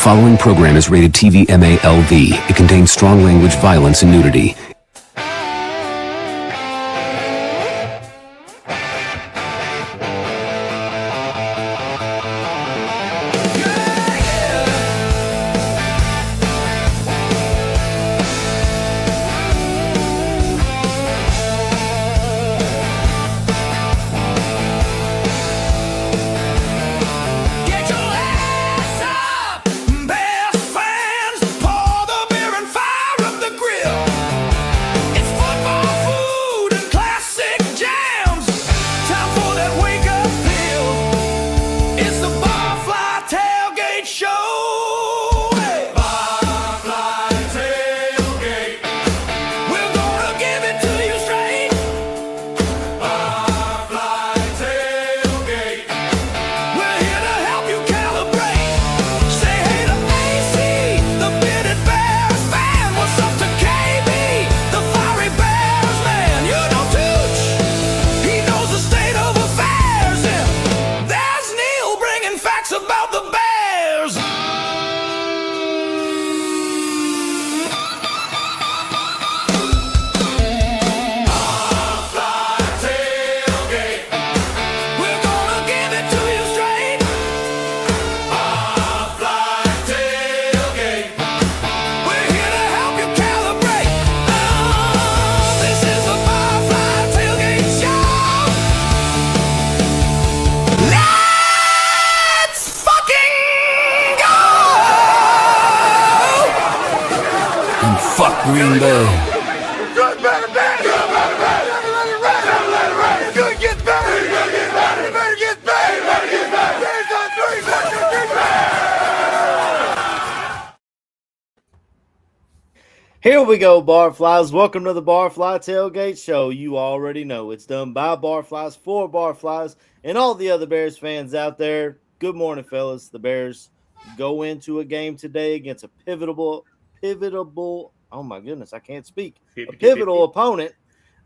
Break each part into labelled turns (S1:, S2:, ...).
S1: following program is rated TV MALV. It contains strong language, violence, and nudity.
S2: It's the Barfly Tailgate Show. Hey. Barfly Tailgate. We're gonna give it to you straight. Barfly Tailgate. We're here to help you calibrate. Say hey to AC, the bearded Bears fan. What's up to KB, the fiery Bears man? You know Tooch, he knows the state of affairs. And there's Neil bringing facts about the Bears. Barfly Tailgate. We're gonna give it to you straight. Barfly Tailgate. We're here to help you calibrate. This is the Barfly Tailgate Show. Let's fucking go!
S1: And fuck Green Bay.
S2: Good, better, better. Good gets better. Better gets better. Bears on three.
S3: Here we go, Barflies. Welcome to the Barfly Tailgate Show. You already know it's done by Barflies for Barflies and all the other Bears fans out there. Good morning, fellas. The Bears go into a game today against a pivotal, oh my goodness, I can't speak. A pivotal opponent,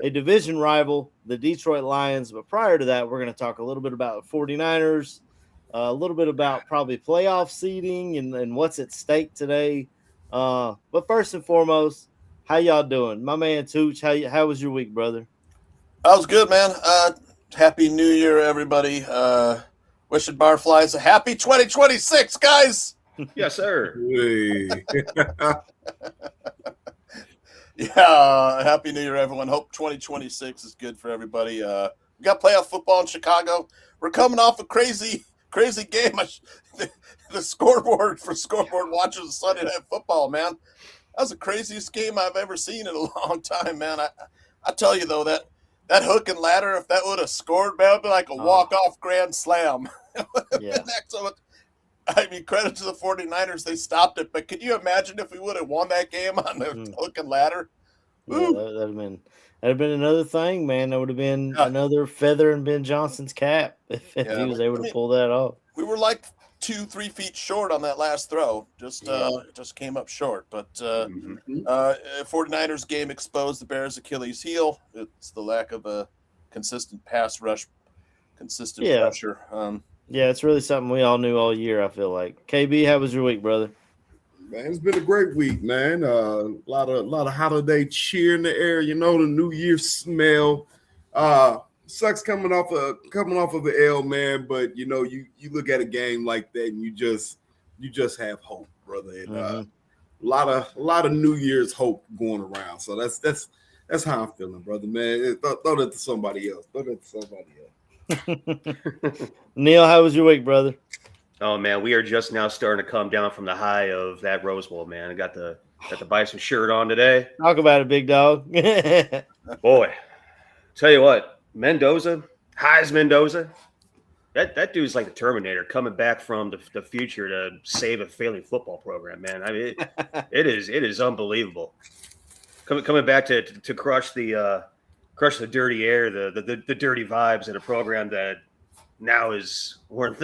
S3: a division rival, the Detroit Lions. But prior to that, we're going to talk a little bit about the 49ers, a little bit about probably playoff seeding and what's at stake today. But first and foremost, how y'all doing? My man Tooch, how was your week, brother?
S4: That was good, man. Happy New Year, everybody. Wishing Barflies a happy 2026, guys.
S5: Yes, sir.
S4: Yeah, happy New Year, everyone. Hope 2026 is good for everybody. We got playoff football in Chicago. We're coming off a crazy game. The scoreboard for scoreboard watchers of Sunday Night Football, man. That was the craziest game I've ever seen in a long time, man. I tell you, though, that hook and ladder, if that would have scored, man, it would be like a walk-off grand slam.
S3: Yeah.
S4: Excellent. I mean, credit to the 49ers, they stopped it. But could you imagine if we would have won that game on the hook and ladder?
S3: Yeah, that'd have been another thing, man. That would have been another feather in Ben Johnson's cap if he was able to pull that off.
S4: We were like 2-3 feet short on that last throw. Just came up short. But 49ers game exposed the Bears' Achilles heel. It's the lack of a consistent pass rush, consistent pressure.
S3: Yeah, it's really something we all knew all year, I feel like. KB, how was your week, brother?
S6: Man, it's been a great week, man. A lot of holiday cheer in the air. You know, the New Year smell. Sucks coming off of an L, man. But you know, you look at a game like that, and you just have hope, brother. And a lot of New Year's hope going around. So that's how I'm feeling, brother, man. Throw that to somebody else.
S3: Neil, how was your week, brother?
S5: Oh man, we are just now starting to come down from the high of that Rose Bowl, man. I got the Bison shirt on today.
S3: Talk about it, big dog.
S5: Boy, tell you what, Mendoza, that dude's like the Terminator coming back from the future to save a failing football program, man. I mean, it is unbelievable. Coming back to crush the dirty air, the dirty vibes in a program that now is one of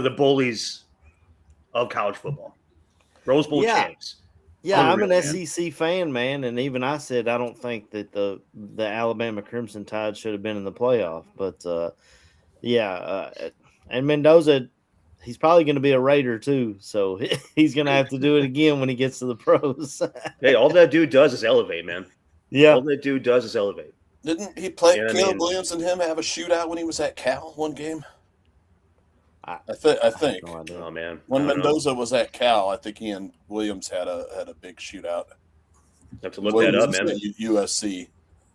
S5: the bullies of college football. Rose Bowl champs.
S3: Yeah,
S5: Unreal,
S3: I'm an SEC fan, man, and even I said I don't think that the Alabama Crimson Tide should have been in the playoff. But and Mendoza, he's probably going to be a Raider too, so he's going to have to do it again when he gets to the pros.
S5: Hey, all that dude does is elevate, man.
S3: Yeah,
S5: All that dude does is elevate.
S4: Didn't he play
S5: Yeah, I
S4: Caleb
S5: mean-
S4: Williams and him have a shootout when he was at Cal one game?
S3: I
S4: think
S3: no idea.
S5: Oh man,
S4: when
S5: I don't know.
S4: Mendoza was at Cal, I think he and Williams had a big shootout.
S5: Have to look
S4: Williams
S5: that up,
S4: was
S5: man.
S4: at USC.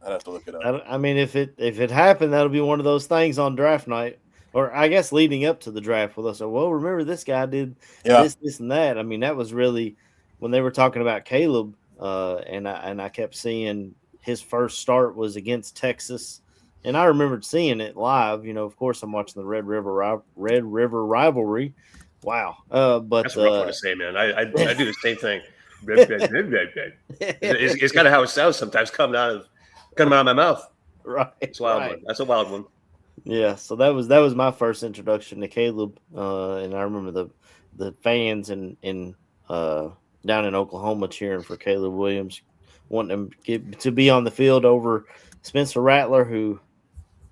S4: I'd have to look it up.
S3: I mean, if it happened, that'll be one of those things on draft night, or I guess leading up to the draft. With us, well, remember this guy did
S4: Yeah.
S3: this, and that. I mean, that was really when they were talking about Caleb, and I kept seeing his first start was against Texas, and I remembered seeing it live. You know, of course, I'm watching the Red River rivalry. Wow, but
S5: That's a rough one to say, man. I do the same thing. It's kind of how it sounds sometimes coming out of my mouth.
S3: right,
S5: It's a wild
S3: right.
S5: one. That's a wild one.
S3: Yeah, so that was my first introduction to Caleb, and I remember the fans in down in Oklahoma cheering for Caleb Williams, wanting him to be on the field over Spencer Rattler, who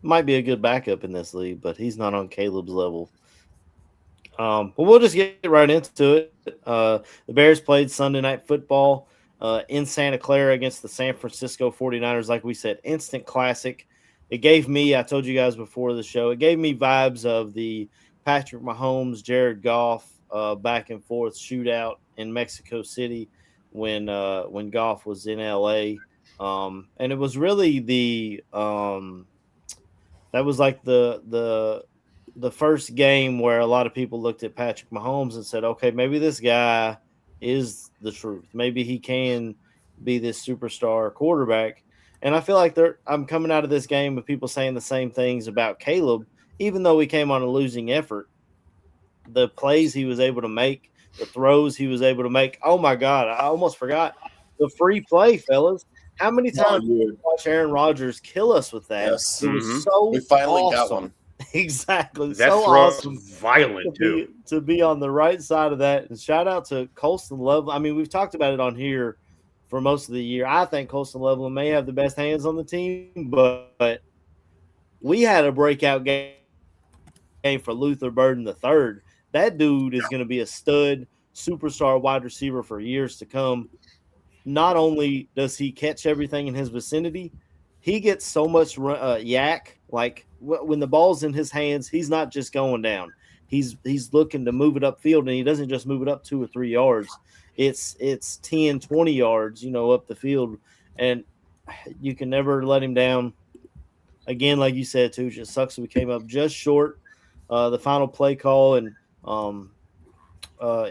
S3: might be a good backup in this league, but he's not on Caleb's level. But we'll just get right into it. The Bears played Sunday Night Football in Santa Clara against the San Francisco 49ers. Like we said, instant classic. It gave me, I told you guys before the show, it gave me vibes of the Patrick Mahomes, Jared Goff back and forth shootout in Mexico City when Goff was in LA. And it was really that was like the first game where a lot of people looked at Patrick Mahomes and said, okay, maybe this guy is the truth. Maybe he can be this superstar quarterback. And I feel like I'm coming out of this game with people saying the same things about Caleb, even though he came on a losing effort. The plays he was able to make, the throws he was able to make. Oh, my God, I almost forgot the free play, fellas. How many times did we watch Aaron Rodgers kill us with that?
S4: Yes.
S3: It was so
S4: We finally
S3: awesome.
S4: got one.
S3: Exactly.
S5: That
S3: so
S5: throw
S3: awesome
S5: violent too.
S3: to be on the right side of that. And shout out to Colston Loveland. I mean, we've talked about it on here for most of the year. I think Colston Loveland may have the best hands on the team, but we had a breakout game for Luther Burden III. That dude is going to be a stud superstar wide receiver for years to come. Not only does he catch everything in his vicinity, he gets so much yak. Like when the ball's in his hands, he's not just going down. He's looking to move it upfield, and he doesn't just move it up 2 or 3 yards. It's 10, 20 yards, up the field, and you can never let him down. Again, like you said, too, it just sucks that we came up just short. The final play call, and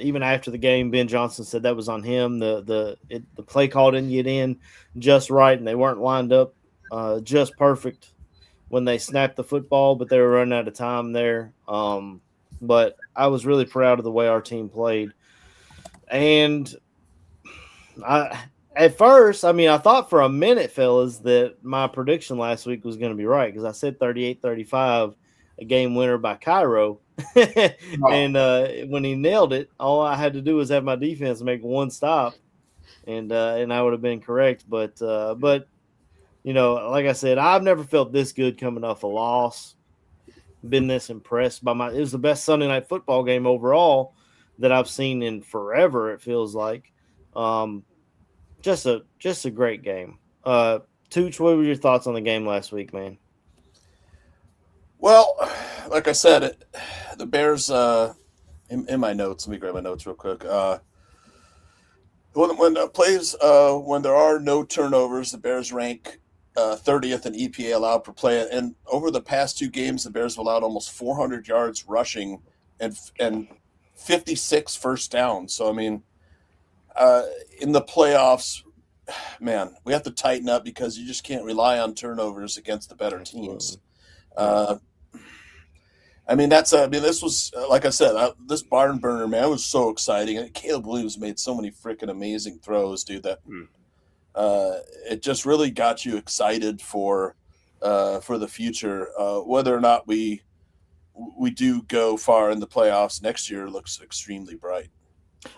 S3: even after the game, Ben Johnson said that was on him. The play call didn't get in just right, and they weren't lined up just perfect when they snapped the football, but they were running out of time there. But I was really proud of the way our team played. And at first, I thought for a minute, fellas, that my prediction last week was going to be right because I said 38-35, a game winner by Cairo. And when he nailed it, all I had to do was have my defense make one stop, and I would have been correct. But like I said, I've never felt this good coming off a loss. Been this impressed by it was the best Sunday Night Football game overall that I've seen in forever. It feels like, just a great game. Tooch, what were your thoughts on the game last week, man?
S4: Well, like I said, the Bears. In my notes, let me grab my notes real quick. When there are no turnovers, the Bears rank 30th in EPA allowed per play, and over the past 2 games, the Bears have allowed almost 400 yards rushing and 56 first downs. So in the playoffs, man, we have to tighten up because you just can't rely on turnovers against the better teams. This was, like I said, this barn burner, man, it was so exciting. And Caleb Williams made so many freaking amazing throws, dude, that it just really got you excited for the future. Whether or not we do go far in the playoffs next year looks extremely bright.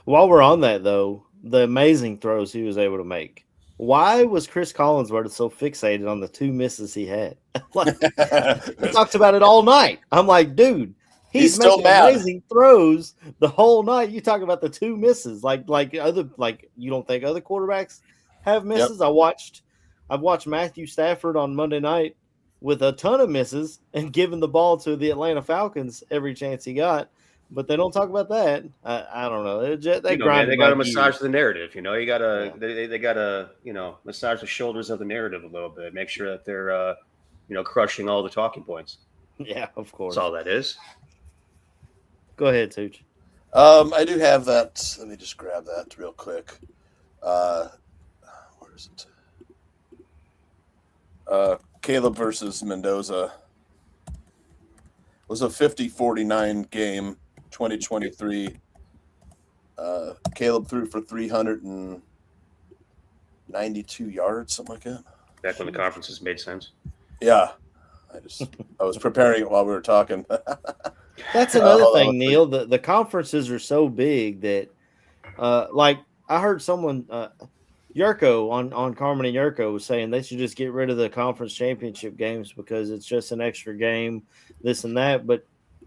S3: While we're on that, though, the amazing throws he was able to make. Why was Chris Collinsworth so fixated on the 2 misses he had? We talked about it all night. I'm like, dude, He's
S4: still
S3: making
S4: mad.
S3: amazing throws the whole night. You talk about the 2 misses, like you don't think other quarterbacks have misses. I've watched Matthew Stafford on Monday night with a ton of misses and giving the ball to the Atlanta Falcons every chance he got. But they don't talk about that. I don't know. They
S5: man, they got to massage
S3: gears.
S5: the narrative. You got to
S3: Yeah.
S5: they got to massage the shoulders of the narrative a little bit. Make sure that they're crushing all the talking points.
S3: Yeah, of course.
S5: That's all that is.
S3: Go ahead, Tooch.
S4: I do have that. Let me just grab that real quick. Where is it? Caleb versus Mendoza was a 50-49 game, 2023. Caleb threw for 392 yards, something like that.
S5: Back when the conferences made sense.
S4: Yeah. I was preparing it while we were talking.
S3: That's another
S4: hold on,
S3: thing, Neil. The conferences are so big that, like I heard someone, Yurko on Carmen and Yurko was saying they should just get rid of the conference championship games because it's just an extra game, this and that. But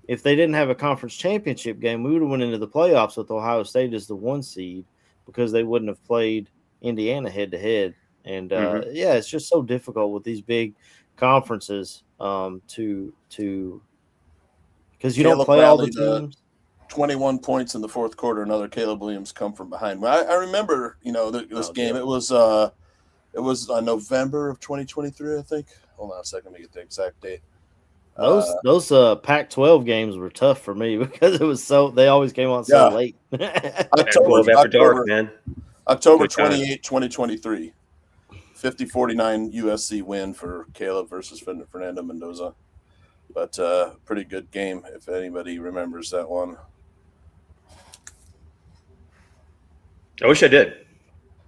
S3: if they didn't have a conference championship game, we would have went into the playoffs with Ohio State as the 1 seed because they wouldn't have played Indiana head to head. And yeah, it's just so difficult with these big conferences to because you don't play all the teams.
S4: 21 points in the fourth quarter. Another Caleb Williams come from behind. I remember, this game.
S3: Yeah.
S4: It was November of 2023, I think. Hold on a second, let me get the exact date.
S3: Those Pac-12 games were tough for me because it was they always came on so late.
S4: October
S5: after dark, man.
S4: October 28, 2023. 50-49 USC win for Caleb versus Fernando Mendoza. But pretty good game if anybody remembers that one.
S5: I wish I did.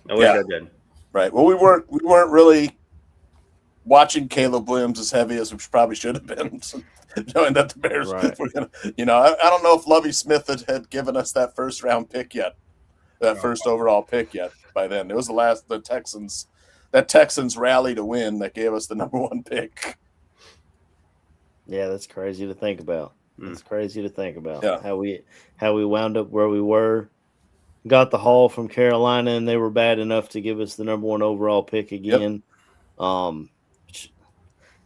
S5: I did.
S4: Right. Well, we weren't really watching Caleb Williams as heavy as we probably should have been, knowing that the Bears were gonna. I don't know if Lovie Smith had given us that first round pick yet, first overall pick yet. By then, it was the Texans. That Texans rally to win that gave us the number 1 pick.
S3: Yeah, that's crazy to think about. It's crazy to think about how we wound up where we were. Got the haul from Carolina, and they were bad enough to give us the number 1 overall pick again. Yep.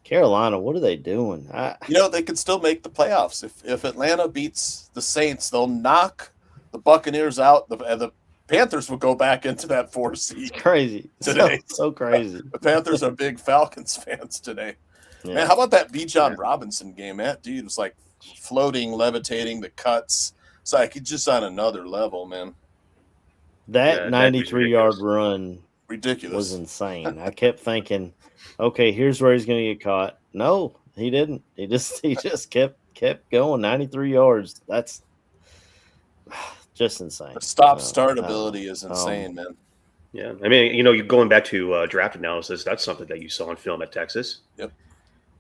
S3: Carolina, what are they doing?
S4: They could still make the playoffs if Atlanta beats the Saints. They'll knock the Buccaneers out. The Panthers will go back into that 4 seed.
S3: It's crazy
S4: today.
S3: So crazy.
S4: The Panthers are big Falcons fans today.
S3: Yeah.
S4: Man, how about that Bijan Robinson game? That dude was like floating, levitating, the cuts. It's like he's just on another level, man.
S3: That 93-yard run
S4: ridiculous
S3: was insane. I kept thinking, okay, here's where he's going to get caught. No, he didn't. He just kept going 93 yards. That's just insane.
S4: The stop-start ability is insane, man.
S5: Yeah, I mean, you're going back to draft analysis. That's something that you saw on film at Texas.
S4: Yep.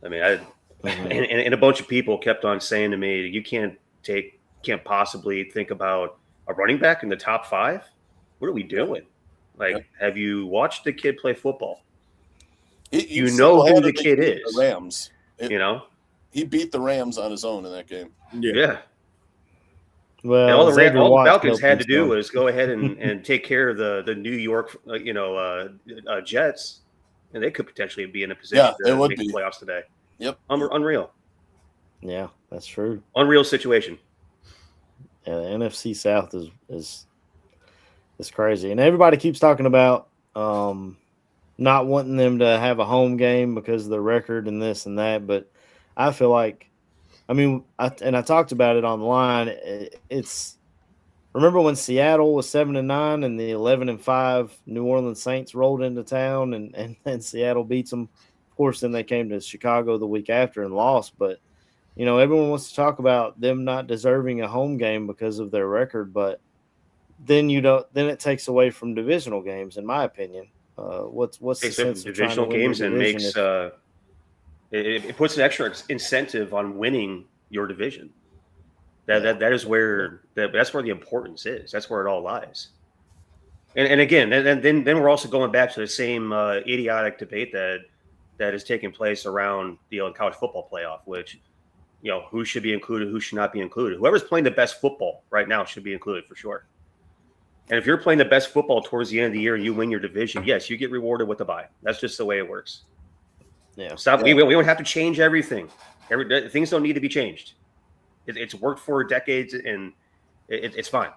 S5: I mean, and a bunch of people kept on saying to me, "You can't possibly think about a running back in the top 5. What are we doing? Like, have you watched the kid play football? You know who the kid is.
S4: The Rams.
S5: He
S4: beat the Rams on his own in that game.
S5: Yeah.
S3: Well,
S5: all the Falcons had to do was go ahead and take care of the New York, Jets, and they could potentially be in a position to make the playoffs today.
S4: Yep.
S5: Unreal.
S3: Yeah, that's true.
S5: Unreal situation.
S3: Yeah, the NFC South is crazy, and everybody keeps talking about not wanting them to have a home game because of the record and this and that. But I feel like, I talked about it online. It's remember when Seattle was 7-9 and the 11-5 New Orleans Saints rolled into town and Seattle beats them. Of course, then they came to Chicago the week after and lost. But everyone wants to talk about them not deserving a home game because of their record, but then it takes away from divisional games, in my opinion. What's the sense of
S5: divisional games and makes it puts an extra incentive on winning your division. That is where that's where the importance is. That's where it all lies. And again, then we're also going back to the same idiotic debate that is taking place around the college football playoff, which who should be included, who should not be included. Whoever's playing the best football right now should be included for sure. And if you're playing the best football towards the end of the year and you win your division, yes, you get rewarded with a bye. That's just the way it works.
S3: Yeah.
S5: Stop. We don't have to change everything. Things don't need to be changed. It's worked for decades, and it's fine.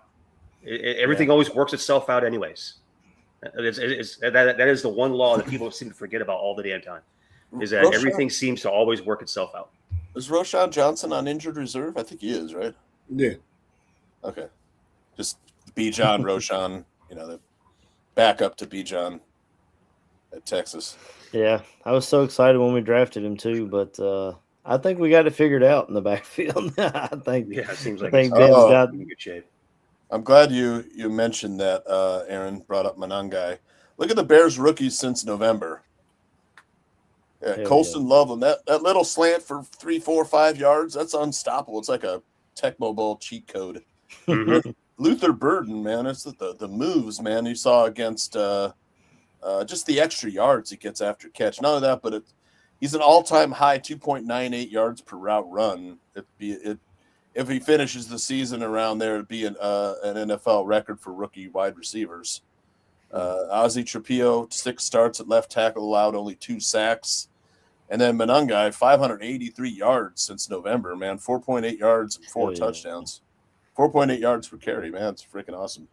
S5: Everything always works itself out anyways. That is the one law that people seem to forget about all the damn time, is that everything seems to always work itself out.
S4: Is Roshan Johnson on injured reserve? I think he is, right?
S6: Yeah.
S4: Okay. Just Bijan, Roshan, the backup to Bijan at Texas.
S3: Yeah, I was so excited when we drafted him too, but I think we got it figured out in the backfield. I think.
S5: Yeah, it seems like
S3: Ben's
S5: it's
S3: got
S5: in good shape.
S4: I'm glad you mentioned that. Aaron brought up Manangai. Look at the Bears rookies since November. Yeah, Colston Loveland, that little slant for 3, 4, 5 yards, that's unstoppable. It's like a Tecmo Bowl cheat code.
S5: Mm-hmm.
S4: Luther Burden, man, it's the moves, man, you saw against just the extra yards he gets after catch. None of that, but he's an all-time high 2.98 yards per route run. If he finishes the season around there, it'd be an NFL record for rookie wide receivers. Ozzie Trapillo, 6 starts at left tackle, allowed only 2 sacks. And then Manangai, 583 yards since November, man. 4.8 yards and 4 touchdowns. 4.8 yards per carry, man. It's freaking awesome.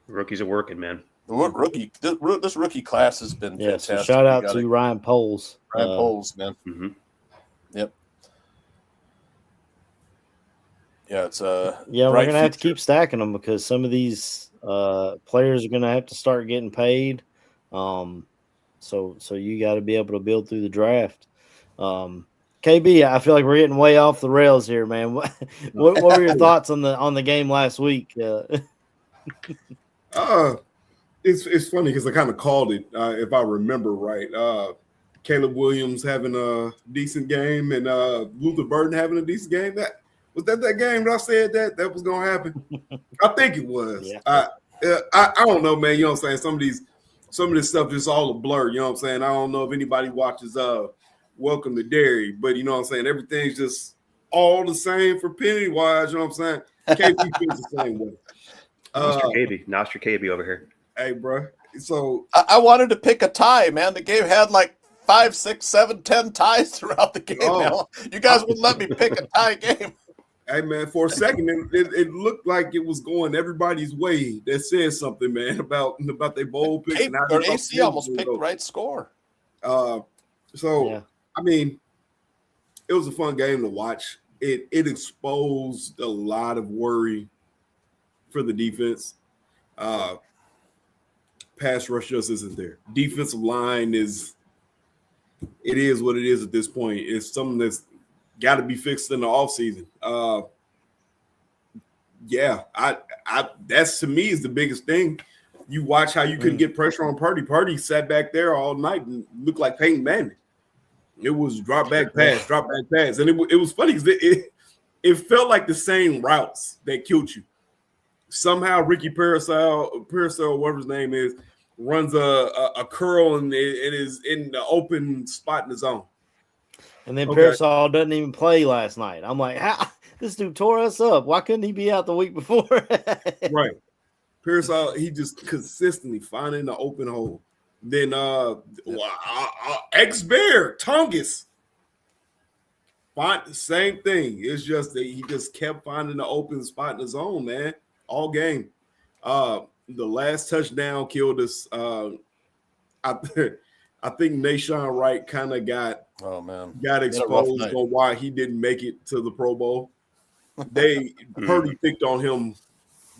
S5: The rookies are working, man.
S4: This rookie class has been fantastic.
S3: So shout out to Ryan Poles.
S4: Ryan Poles, man.
S5: Mm-hmm.
S4: Yep. Yeah, it's
S3: we're gonna have to keep stacking them because some of these players are gonna have to start getting paid. So you got to be able to build through the draft. KB, I feel like we're getting way off the rails here, man. What were your thoughts on the game last week?
S6: It's funny because I kind of called it, if I remember right. Caleb Williams having a decent game and Luther Burden having a decent game. Was that game that I said that was going to happen? I think it was.
S3: Yeah.
S6: I don't know, man. You know what I'm saying? Some of this stuff is all a blur. You know what I'm saying? I don't know if anybody watches Welcome to Derry, but you know what I'm saying? Everything's just all the same for Pennywise. You know what I'm saying? KP feels the same way.
S5: Nostra KB over here.
S6: Hey, bro. So
S4: I wanted to pick a tie, man. The game had like 5, 6, 7, 10 ties throughout the game. You guys wouldn't let me pick a tie game.
S6: Hey, man, for a second, it looked like it was going everybody's way. That says something, man, about their bowl picks.
S4: Their AC almost picked the right score.
S6: I mean, it was a fun game to watch. It exposed a lot of worry for the defense. Pass rush just isn't there. Defensive line is what it is at this point. It's something that's got to be fixed in the offseason. That's to me is the biggest thing. You watch how you couldn't get pressure on Purdy. Purdy sat back there all night and looked like Peyton Manning. It was drop back pass, and it was funny because it felt like the same routes that killed you. Somehow Ricky Parasol, whatever his name is, runs a curl and it is in the open spot in the zone.
S3: And then Parasol doesn't even play last night. I'm like, how? This dude tore us up. Why couldn't he be out the week before?
S6: Right. Parasol, he just consistently finding the open hole. Then ex-Bear, Tongus. Same thing. It's just that he just kept finding the open spot in the zone, man, all game. The last touchdown killed us. I think Nashawn Wright kind of got exposed on why he didn't make it to the Pro Bowl. Purdy picked on him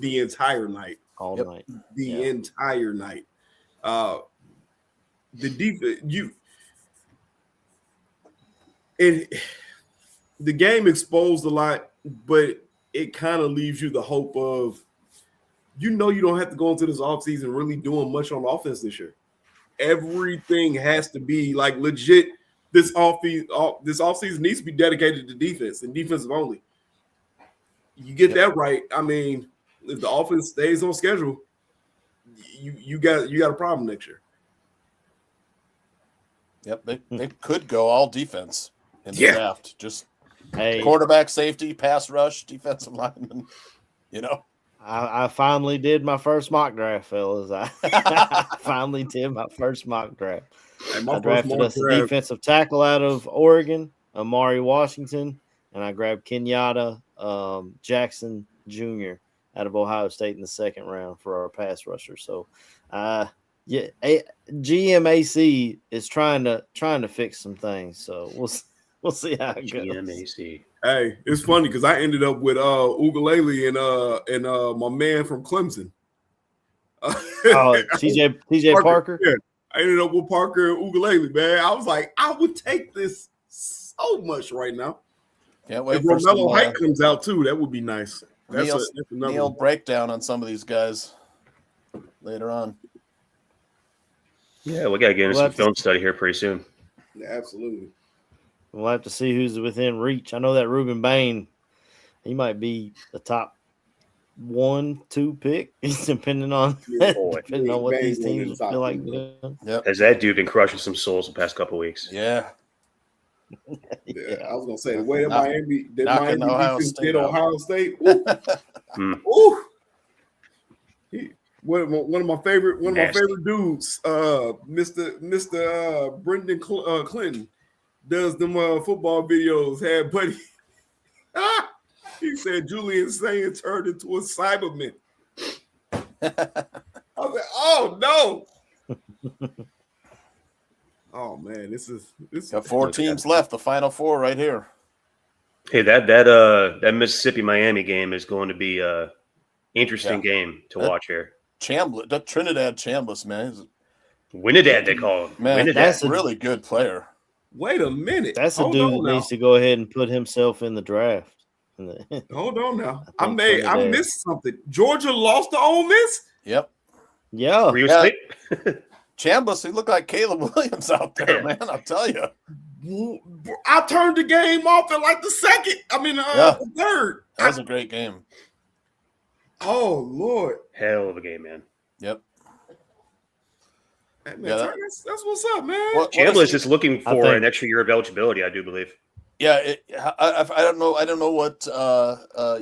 S6: the entire night.
S3: All night.
S6: The entire night. The defense, the game exposed a lot, but it kind of leaves you the hope of, you don't have to go into this offseason really doing much on offense this year. Everything has to be like legit. This offseason needs to be dedicated to defense and defensive only. You get that right. I mean, if the offense stays on schedule, you got a problem next year.
S4: Yep, they could go all defense in the draft. Just
S3: Hey,
S4: Quarterback, safety, pass rush, defensive lineman. You know,
S3: I finally did my first mock draft, fellas. I finally did my first mock draft.
S6: Hey, my
S3: I
S6: first
S3: drafted
S6: mock
S3: us a
S6: draft.
S3: defensive tackle out of Oregon, Amari Washington, and I grabbed Kenyatta Jackson Jr. out of Ohio State in the second round for our pass rusher. So, yeah, GMAC is trying to fix some things. So we'll see how it goes.
S5: GMAC.
S6: Hey, it's funny because I ended up with Ugalele and my man from Clemson.
S3: Oh, TJ Parker.
S6: Yeah, I ended up with Parker and Ugalele, man. I was like, I would take this so much right now.
S4: can't wait
S6: If
S4: for some
S6: Romello Height comes out too, that would be nice. That's another
S4: Neil
S6: one.
S4: breakdown on some of these guys later on.
S5: Yeah, we got to get into
S3: We'll
S5: some
S3: have to-
S5: film study here pretty soon.
S6: Yeah, absolutely.
S3: We'll have to see who's within reach. I know that Ruben Bain, he might be the top 1-2 pick, depending on
S6: Yeah,
S5: boy.
S3: depending on what
S6: Bain
S3: these
S6: going in
S3: teams
S6: the top
S3: feel like
S6: two,
S3: doing.
S4: Yep.
S5: Has that dude been crushing some souls the past couple weeks?
S4: Yeah.
S6: Yeah, I was gonna say the way that
S4: Knocking
S6: Miami
S4: Ohio
S6: defense
S4: State
S6: did
S4: out.
S6: Ohio State. Ooh,
S5: Mm.
S6: ooh. One of my favorite
S5: Nasty.
S6: dudes, Mr. Brendan Clinton, does them football videos. Had buddy, he said Julian Saying turned into a Cyberman. I was like, oh no. Oh man, this is
S4: Got 4 teams left. The final 4 right here.
S5: Hey, that Mississippi Miami game is going to be a interesting game to watch here.
S4: That Trinidad Chambliss, man. He's
S5: Winnidad, they call him.
S4: Man,
S5: Winnidad.
S4: that's a really good player.
S6: Wait a minute.
S3: That's a
S6: Hold
S3: dude
S6: on
S3: that
S6: now.
S3: needs to go ahead and put himself in the draft.
S6: Hold on now.
S3: I
S6: I
S3: think Trinidad.
S6: missed something. Georgia lost to Ole Miss.
S4: Yep.
S3: Yeah.
S5: Were you
S4: Yeah.
S5: asleep?
S4: Chambliss, he looked like Caleb Williams out there, man. I'll tell you.
S6: I turned the game off at like the third.
S4: That was a great game.
S6: Oh Lord.
S5: Hell of a game, man.
S4: Yep.
S6: Hey, man,
S4: Yeah,
S6: Turner, that's what's up, man.
S4: What
S5: Chandler
S4: is
S5: is just looking
S3: I
S5: for
S3: think-
S5: an extra year of eligibility, I do believe.
S4: Yeah, I don't know. I don't know what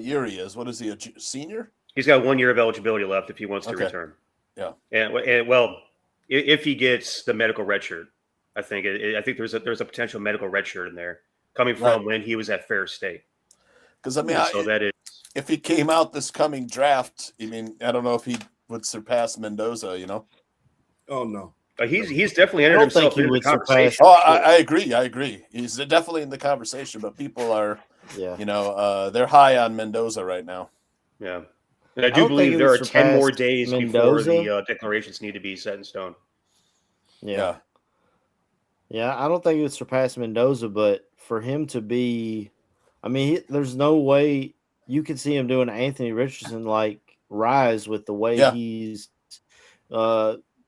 S4: year he is. What is he? A senior?
S5: He's got 1 year of eligibility left if he wants to
S4: Okay.
S5: return.
S4: Yeah.
S5: And well, if he gets the medical red shirt, I think there's a potential medical red shirt in there coming from
S4: Right.
S5: when he was at Fair State.
S4: Because I mean,
S5: So that is
S4: if he came out this coming draft, I mean, I don't know if he would surpass Mendoza. You know?
S6: Oh no.
S5: he's definitely
S3: I
S5: entered
S3: don't think
S5: himself
S3: he
S5: into the
S3: would surpass.
S5: conversation.
S4: Oh, I agree. I agree. He's definitely in the conversation, but people are,
S3: Yeah.
S4: they're high on Mendoza right now.
S5: Yeah. And I
S3: I
S5: do
S3: don't think
S5: believe
S3: it
S5: there are
S3: would
S5: 10 more
S3: surpass
S5: days
S3: Mendoza.
S5: before the declarations need to be set in stone.
S3: Yeah. Yeah, I don't think it would surpass Mendoza, but for him to be, I mean, there's no way you could see him doing Anthony Richardson like rise with the way
S4: Yeah.
S3: he's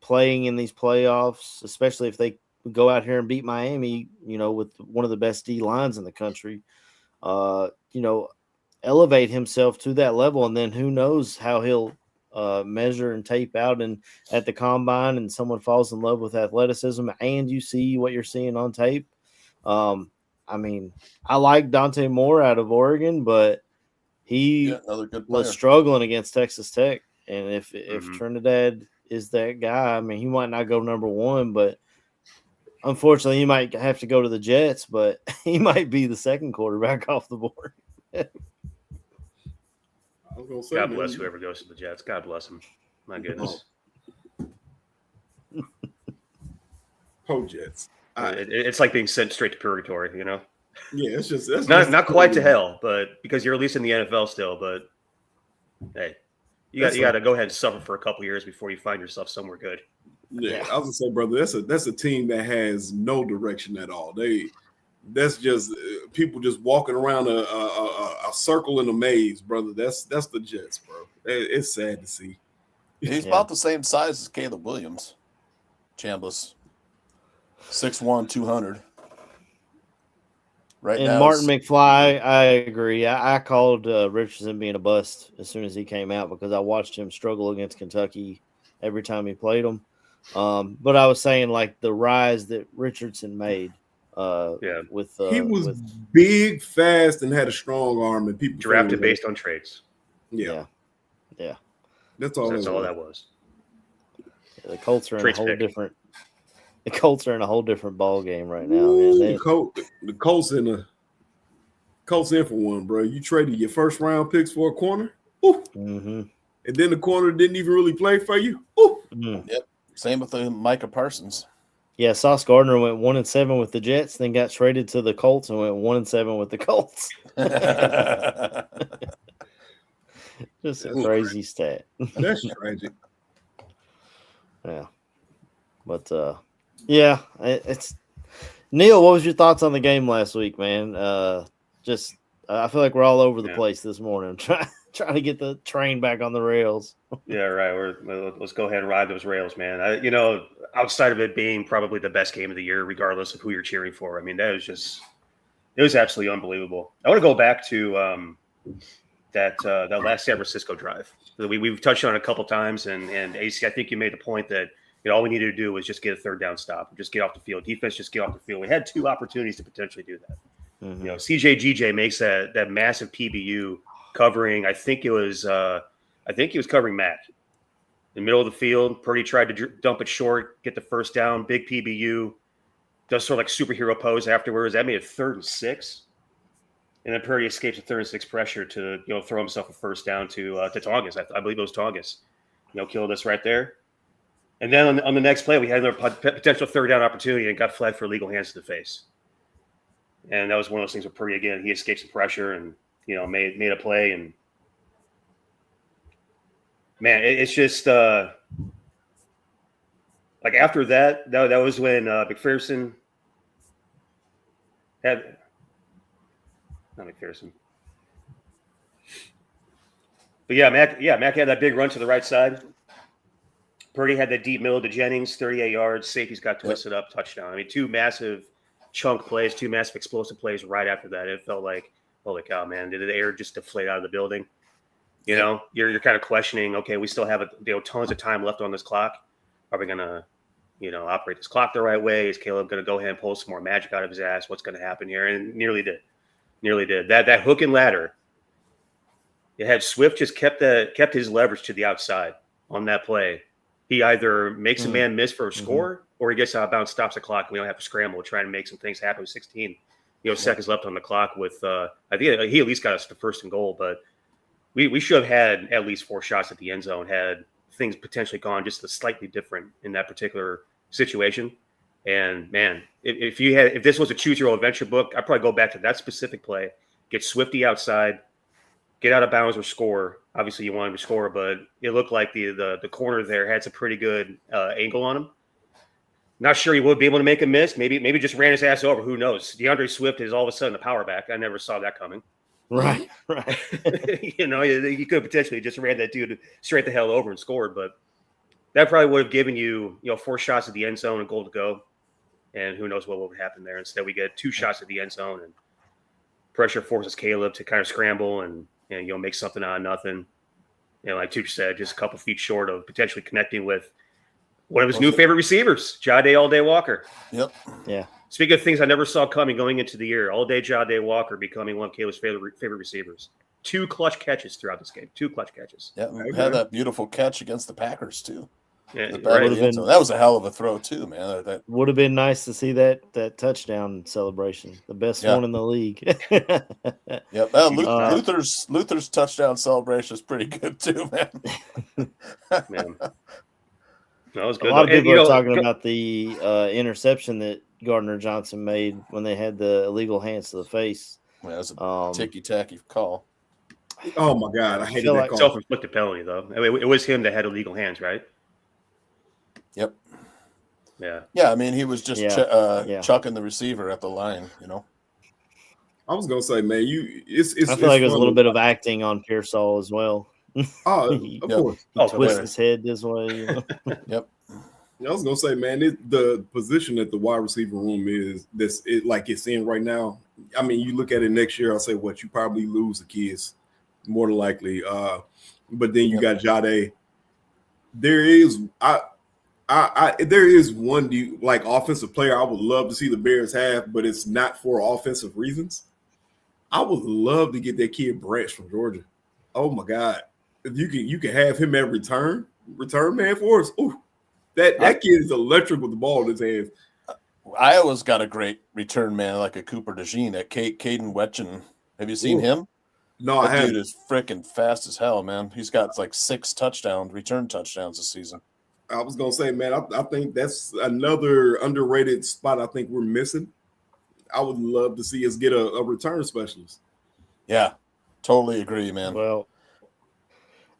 S3: playing in these playoffs, especially if they go out here and beat Miami, with one of the best D lines in the country. Elevate himself to that level, and then who knows how he'll measure and tape out and at the combine, and someone falls in love with athleticism and you see what you're seeing on tape. I mean, I like Dante Moore out of Oregon, but he
S4: Another good player.
S3: was struggling against Texas Tech. And if
S5: Mhm.
S3: Trinidad is that guy, I mean, he might not go number 1, but unfortunately he might have to go to the Jets, but he might be the second quarterback off the board.
S6: I was gonna say,
S5: God
S6: man,
S5: bless whoever goes to the Jets. God bless him. My goodness.
S6: Ho Jets.
S5: It's like being sent straight to purgatory, you know?
S6: Yeah, it's just
S5: Not quite to hell, but because you're at least in the NFL still. But hey, you got to go ahead and suffer for a couple years before you find yourself somewhere good.
S6: Yeah, I was gonna say, brother, that's a team that has no direction at all. That's just people just walking around a circle in a maze, brother. That's the Jets, bro. It's sad to see.
S4: He's
S3: Yeah.
S4: about the same size as Caleb Williams. Chambliss. 6'1", 200. Right
S3: And
S4: now,
S3: Martin McFly, I agree. I called Richardson being a bust as soon as he came out because I watched him struggle against Kentucky every time he played them. But I was saying, like, the rise that Richardson made With
S6: he was
S3: with,
S6: big, fast, and had a strong arm, and people
S5: Drafted based on traits.
S6: Yeah,
S3: yeah.
S6: that's all.
S5: That's
S6: it
S5: all
S6: was.
S5: that was.
S3: The Colts are in a
S5: Traits
S3: whole
S5: pick.
S3: different. The Colts are in a whole different ball game right now,
S6: Ooh,
S3: man.
S6: the Colts in for one, bro. You traded your first round picks for a corner, ooh,
S3: Mm-hmm.
S6: and then the corner didn't even really play for you. Ooh.
S4: Yep. Same with the Micah Parsons.
S3: Yeah, Sauce Gardner went 1-7 with the Jets, then got traded to the Colts and went 1-7 with the Colts. Just a
S6: That's
S3: crazy stat.
S6: That's tragic.
S3: Yeah, but yeah, it's Neil. What was your thoughts on the game last week, man? Just I feel like we're all over the place this morning, trying to get the train back on the rails.
S5: Yeah, right. Let's go ahead and ride those rails, man. Outside of it being probably the best game of the year, regardless of who you're cheering for, I mean, it was absolutely unbelievable. I want to go back to that last San Francisco drive. We've touched on it a couple times, and AC, I think you made the point that all we needed to do was just get a third down stop, just get off the field. Defense, just get off the field. We had two opportunities to potentially do that.
S3: Mm-hmm.
S5: CJGJ makes that massive PBU covering. I think he was covering Matt in the middle of the field. Purdy tried to dump it short, get the first down. Big PBU does sort of like superhero pose afterwards. That made it 3rd and 6. And then Purdy escapes a 3rd and 6 pressure to throw himself a first down to Tongas. I believe it was Tongas. Killed us right there. And then on the next play, we had another potential third down opportunity and got flagged for illegal hands to the face. And that was one of those things with Purdy again. He escapes the pressure and made a play. And man, it's just like after that was when McPherson had. Not McPherson. But Mac had that big run to the right side. Purdy had that deep middle to Jennings, 38 yards. Safety's got twisted up, touchdown. I mean, two massive chunk plays, two massive explosive plays right after that. It felt like, holy cow, man, did the air just deflate out of the building? You're kind of questioning, okay, we still have tons of time left on this clock. Are we going to, operate this clock the right way? Is Caleb going to go ahead and pull some more magic out of his ass? What's going to happen here? And nearly did. That hook and ladder. It had Swift just kept his leverage to the outside on that play. He either makes a man miss for a score, or he gets out of bounds, stops the clock, and we don't have to scramble, trying to make some things happen with 16 seconds left on the clock. With I think he at least got us the 1st and goal, but we should have had at least 4 shots at the end zone had things potentially gone just a slightly different in that particular situation. And man, if this was a choose your own adventure book, I'd probably go back to that specific play, get Swifty outside, get out of bounds or score. Obviously, you want him to score, but it looked like the corner there had some pretty good angle on him. Not sure he would be able to make a miss. Maybe just ran his ass over. Who knows? DeAndre Swift is all of a sudden a power back. I never saw that coming.
S3: Right.
S5: You could potentially just ran that dude straight the hell over and scored, but that probably would have given you 4 shots at the end zone and goal to go. And who knows what would happen there. Instead, we get 2 shots at the end zone, and pressure forces Caleb to kind of scramble and make something out of nothing. Like Tuch said, just a couple feet short of potentially connecting with one of his new favorite receivers, Jade All Day Walker.
S4: Yep.
S3: Yeah.
S5: Speaking of things I never saw coming going into the year, All Day Jade Walker becoming one of Caleb's favorite receivers. 2 clutch catches throughout this game. 2 clutch catches.
S4: Yeah, had that beautiful catch against the Packers too.
S5: Yeah,
S4: that was a hell of a throw too, man. That
S3: would have been nice to see that touchdown celebration, the best one in the league.
S4: Yep, Luther's touchdown celebration is pretty good too, man.
S5: Man. That was good.
S3: A lot of people are talking about the interception that Gardner Johnson made when they had the illegal hands to the face.
S4: Yeah, that was a ticky-tacky call.
S6: Oh my God, I hated that call.
S5: Self-inflicted penalty though. I mean, it was him that had illegal hands, right?
S4: Yep.
S5: Yeah.
S4: Yeah, I mean, he was just chucking the receiver at the line,
S6: I was gonna say, man,
S3: I feel like it was a little bit of acting on Pearsall as well.
S6: Oh, of course.
S3: He twists his head this way.
S4: Yep.
S6: I was gonna say, man, the position that the wide receiver room is like it's in right now. I mean, you look at it next year, I'll say what you probably lose the kids more than likely. But then you got Jade. There is one like offensive player I would love to see the Bears have, but it's not for offensive reasons. I would love to get that kid Branch from Georgia. Oh my God. If you can have him at return man for us. Ooh, that kid is electric with the ball in his hands.
S4: Iowa's got a great return man like a Cooper DeJean, that Caden Wetchen. Have you seen him?
S6: No,
S4: That
S6: I haven't.
S4: dude is freaking fast as hell, man. He's got like 6 return touchdowns this season.
S6: I was gonna say, man, I think that's another underrated spot I think we're missing. I would love to see us get a return specialist.
S4: Yeah, totally agree, man.
S3: Well,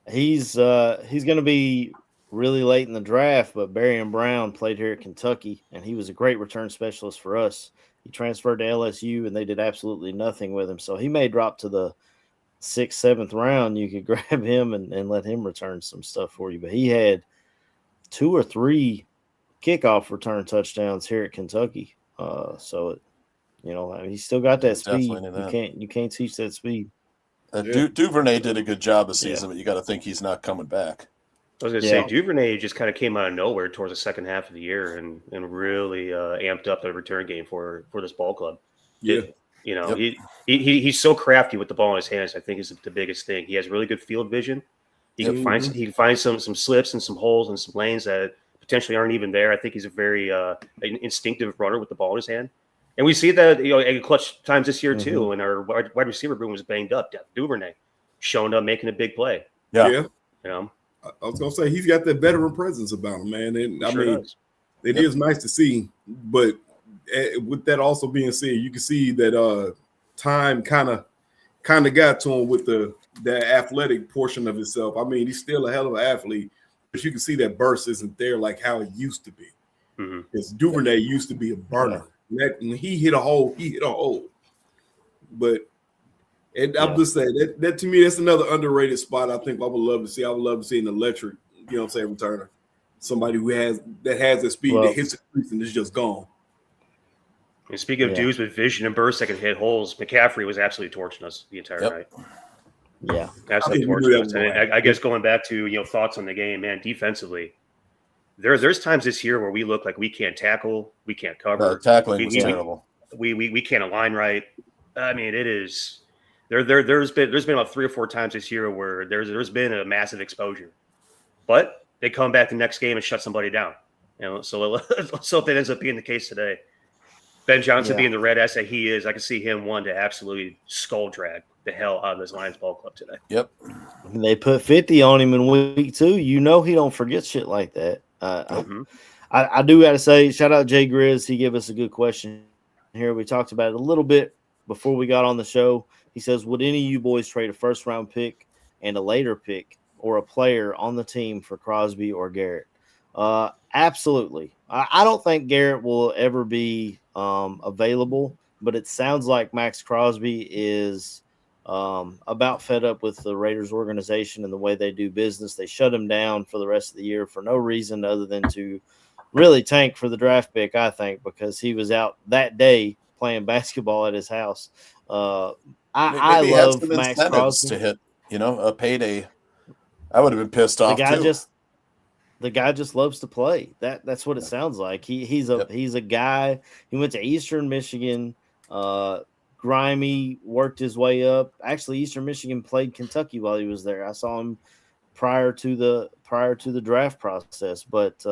S3: he's going to be really late in the draft, but Barry Brown played here at Kentucky, and he was a great return specialist for us. He transferred to LSU, and they did absolutely nothing with him. So he may drop to the 6th, 7th round. You could grab him and let him return some stuff for you. But he had 2 or 3 kickoff return touchdowns here at Kentucky. He's still got that speed. You can't teach that speed.
S4: Duvernay did a good job this season, but you got to think he's not coming back.
S5: I was going to say, Duvernay just kind of came out of nowhere towards the second half of the year and really amped up the return game for this ball club.
S6: Yeah.
S5: He's so crafty with the ball in his hands. I think is the biggest thing. He has really good field vision. He can find some slips and some holes and some lanes that potentially aren't even there. I think he's a very an instinctive runner with the ball in his hand. And we see that at clutch times this year too. And our wide receiver room was banged up. Duvernay showing up, making a big play.
S6: Yeah.
S5: I
S6: was gonna say he's got that veteran presence about him, man. And it is nice to see. But with that also being said, you can see that time kind of got to him with the athletic portion of himself. I mean, he's still a hell of an athlete, but you can see that burst isn't there like how it used to be. Because Duvernay used to be a burner. When he hit a hole, But I'm just saying that to me, that's another underrated spot. I think I would love to see. I would love to see an electric, returner, somebody who has that speed that hits the crease and is just gone.
S5: And speaking of dudes with vision and burst that can hit holes, McCaffrey was absolutely torching us the entire night.
S3: Yeah,
S5: absolutely torching us. And I guess going back to thoughts on the game, man, defensively. There's times this year where we look like we can't tackle, we can't cover.
S4: Tackling was terrible.
S5: We can't align right. I mean, it is. There's been about 3 or 4 times this year where there's been a massive exposure, but they come back the next game and shut somebody down. So let's hope that ends up being the case today. Ben Johnson being the red ass that he is, I can see him to absolutely skull drag the hell out of this Lions ball club today.
S4: Yep.
S3: They put 50 on him in week 2. He don't forget shit like that. I do got to say, shout out Jay Grizz. He gave us a good question here. We talked about it a little bit before we got on the show. He says, would any of you boys trade a first-round pick and a later pick or a player on the team for Crosby or Garrett? Absolutely. I don't think Garrett will ever be available, but it sounds like Max Crosby is about fed up with the Raiders organization and the way they do business. They shut him down for the rest of the year for no reason other than to really tank for the draft pick, I think, because he was out that day playing basketball at his house. I love Max Crosby
S4: to hit, a payday. I would have been pissed off too.
S3: The guy just loves to play. That's what it sounds like. He's a guy. He went to Eastern Michigan. Grimy worked his way up. Actually, Eastern Michigan played Kentucky while he was there. I saw him prior to the draft process. But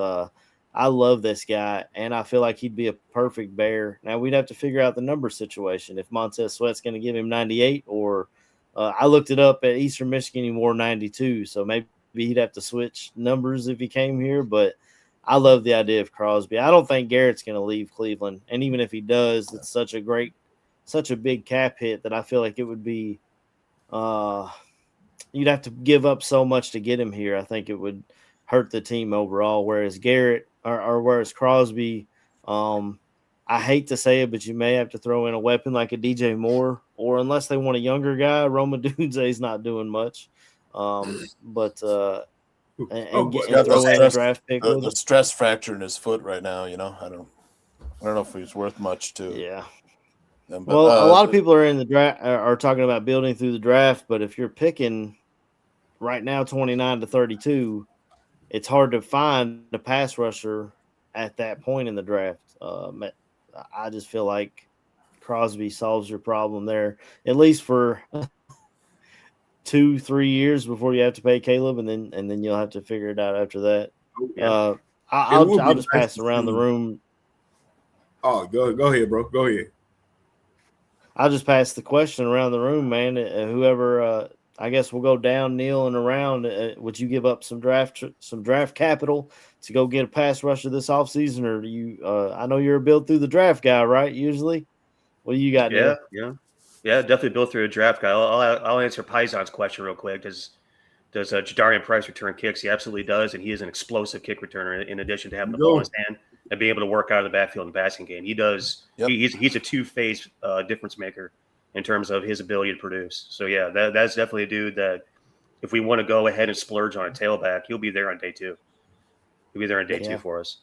S3: I love this guy, and I feel like he'd be a perfect Bear. Now we'd have to figure out the number situation. If Montez Sweat's going to give him 98, or I looked it up at Eastern Michigan, he wore 92. So maybe he'd have to switch numbers if he came here. But I love the idea of Crosby. I don't think Garrett's going to leave Cleveland, and even if he does, it's such a big cap hit that I feel like it would be you'd have to give up so much to get him here. I think it would hurt the team overall. Whereas Garrett whereas Crosby, I hate to say it, but you may have to throw in a weapon like a DJ Moore, or unless they want a younger guy, Roma Dunze's not doing much. Throw in a draft pick.
S4: The stress fracture in his foot right now. I don't know if he's worth much too.
S3: Yeah.
S4: But,
S3: a lot of people are in the draft are talking about building through the draft, but if you're picking right now 29 to 32, it's hard to find a pass rusher at that point in the draft. I just feel like Crosby solves your problem there, at least for 2-3 years before you have to pay Caleb, and then you'll have to figure it out after that.
S5: Yeah.
S3: I'll just pass around the room.
S6: Oh, go ahead, bro. Go ahead.
S3: I'll just pass the question around the room, man. Whoever, I guess we'll go down, kneel, and around. Would you give up some draft capital to go get a pass rusher this offseason, or do you? I know you're a build through the draft guy, right? Usually, what do you got?
S5: Yeah,
S3: Neil?
S5: yeah, definitely built through a draft guy. I'll answer Pison's question real quick. Does Jadarian Price return kicks? He absolutely does, and he is an explosive kick returner. In addition to having the ball in his hand and being able to work out of the backfield in the passing game, he does.
S4: Yep.
S5: He's a two-phase difference maker in terms of his ability to produce. So yeah, that's definitely a dude that if we want to go ahead and splurge on a tailback, he'll be there on day 2. He'll be there on day 2 for us.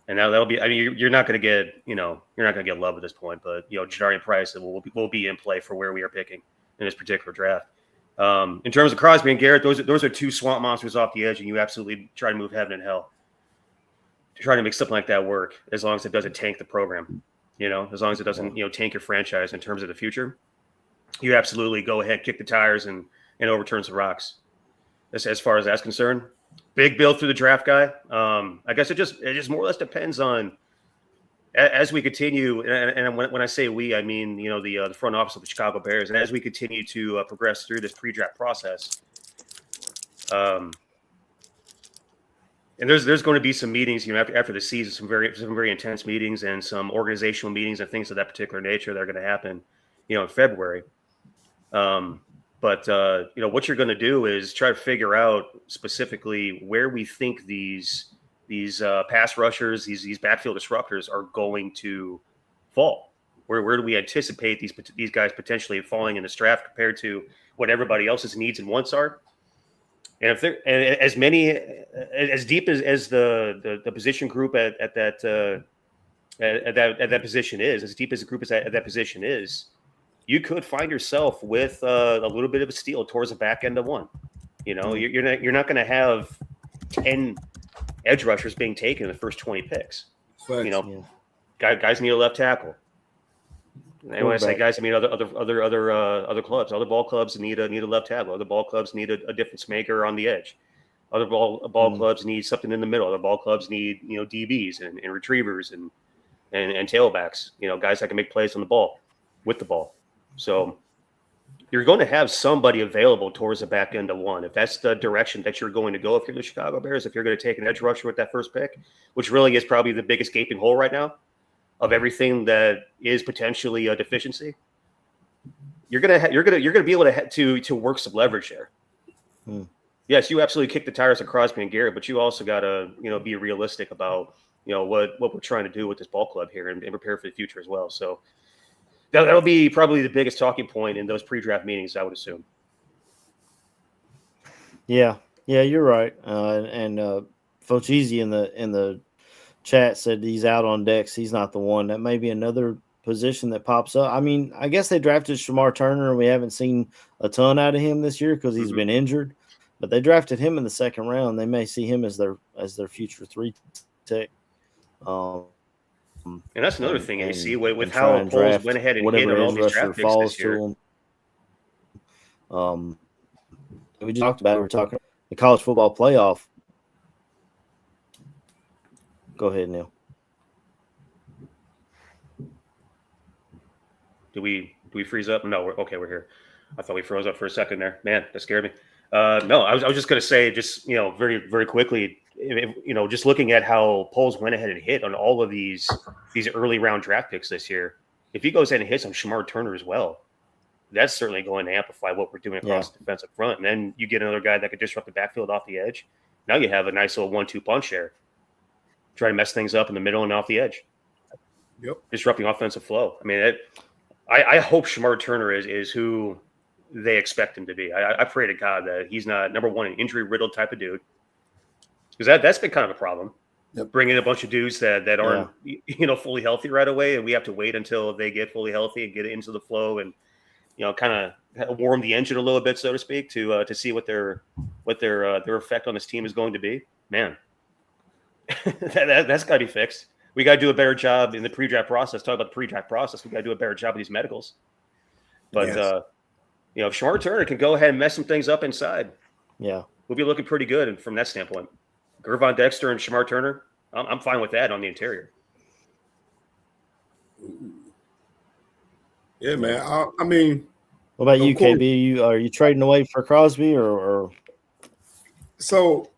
S5: And now that'll be. I mean, you're not going to get. You're not going to get love at this point. But Jadarian Price will be in play for where we are picking in this particular draft. In terms of Crosby and Garrett, those are 2 swamp monsters off the edge, and you absolutely try to move heaven and hell to try to make something like that work. As long as it doesn't tank the program, as long as it doesn't tank your franchise in terms of the future, you absolutely go ahead, kick the tires, and overturn some rocks. As far as that's concerned. Big build through the draft guy. I guess it just more or less depends on as we continue. And when I say we, I mean the front office of the Chicago Bears. And as we continue to progress through this pre-draft process, and there's going to be some meetings, after the season, some very intense meetings and some organizational meetings and things of that particular nature that are going to happen, in February. But what you're going to do is try to figure out specifically where we think these pass rushers, these backfield disruptors are going to fall. Where do we anticipate these guys potentially falling in this draft compared to what everybody else's needs and wants are? And if they're as deep as the position group at that position is, as deep as the group is at that position is. You could find yourself with a little bit of a steal towards the back end of one. You're not going to have 10 edge rushers being taken in the first 20 picks. Guys need a left tackle. And when I say guys, I mean other clubs. Other ball clubs need a left tackle. Other ball clubs need a difference maker on the edge. Other ball clubs need something in the middle. Other ball clubs need DBs and retrievers and tailbacks. Guys that can make plays on the ball with the ball. So you're going to have somebody available towards the back end of one. If that's the direction that you're going to go, if you're the Chicago Bears, if you're going to take an edge rusher with that first pick, which really is probably the biggest gaping hole right now of everything that is potentially a deficiency, you're going to be able to work some leverage there. Yes, you absolutely kick the tires of Crosby and Garrett, but you also got to be realistic about what we're trying to do with this ball club here and prepare for the future as well. So. That'll be probably the biggest talking point in those pre-draft meetings, I would assume.
S3: Yeah, you're right. And Fochese in the chat said he's out on Dex. He's not the one. That may be another position that pops up. I mean, I guess they drafted Shamar Turner, and we haven't seen a ton out of him this year because he's been injured. But they drafted him in the 2nd round. They may see him as their future 3 tech.
S5: And that's another thing, AC, with how Poles went ahead and hit on all these draft picks this year.
S3: We just talked about it. We're talking the college football playoff. Go ahead, Neil.
S5: Do we freeze up? No, we're here. I thought we froze up for a second there. Man, that scared me. No, I was just going to say, just very, very quickly, just looking at how Poles went ahead and hit on all of these early round draft picks this year. If he goes ahead and hits on Shamar Turner as well, that's certainly going to amplify what we're doing across the defensive front. And then you get another guy that could disrupt the backfield off the edge. Now you have a nice little 1-2 punch there. Try to mess things up in the middle and off the edge.
S6: Yep.
S5: Disrupting offensive flow. I mean, I hope Shamar Turner is who they expect him to be. I pray to God that he's not, number one, an injury-riddled type of dude. Because that's been kind of a problem.
S4: Yep.
S5: Bringing a bunch of dudes that aren't fully healthy right away, and we have to wait until they get fully healthy and get into the flow and kind of warm the engine a little bit, so to speak, to see what their effect on this team is going to be. man, that's got to be fixed. We got to do a better job in the pre-draft process. Talk about the pre-draft process. We got to do a better job with these medicals. But
S6: Yes.
S5: if Shamar Turner can go ahead and mess some things up inside,
S3: Yeah.
S5: we'll be looking pretty good. And from that standpoint, Gervon Dexter and Shamar Turner, I'm fine with that on the interior.
S6: Yeah, man. I mean,
S3: What about you,
S6: Of course.
S3: KB? Are you trading away for Crosby or
S6: so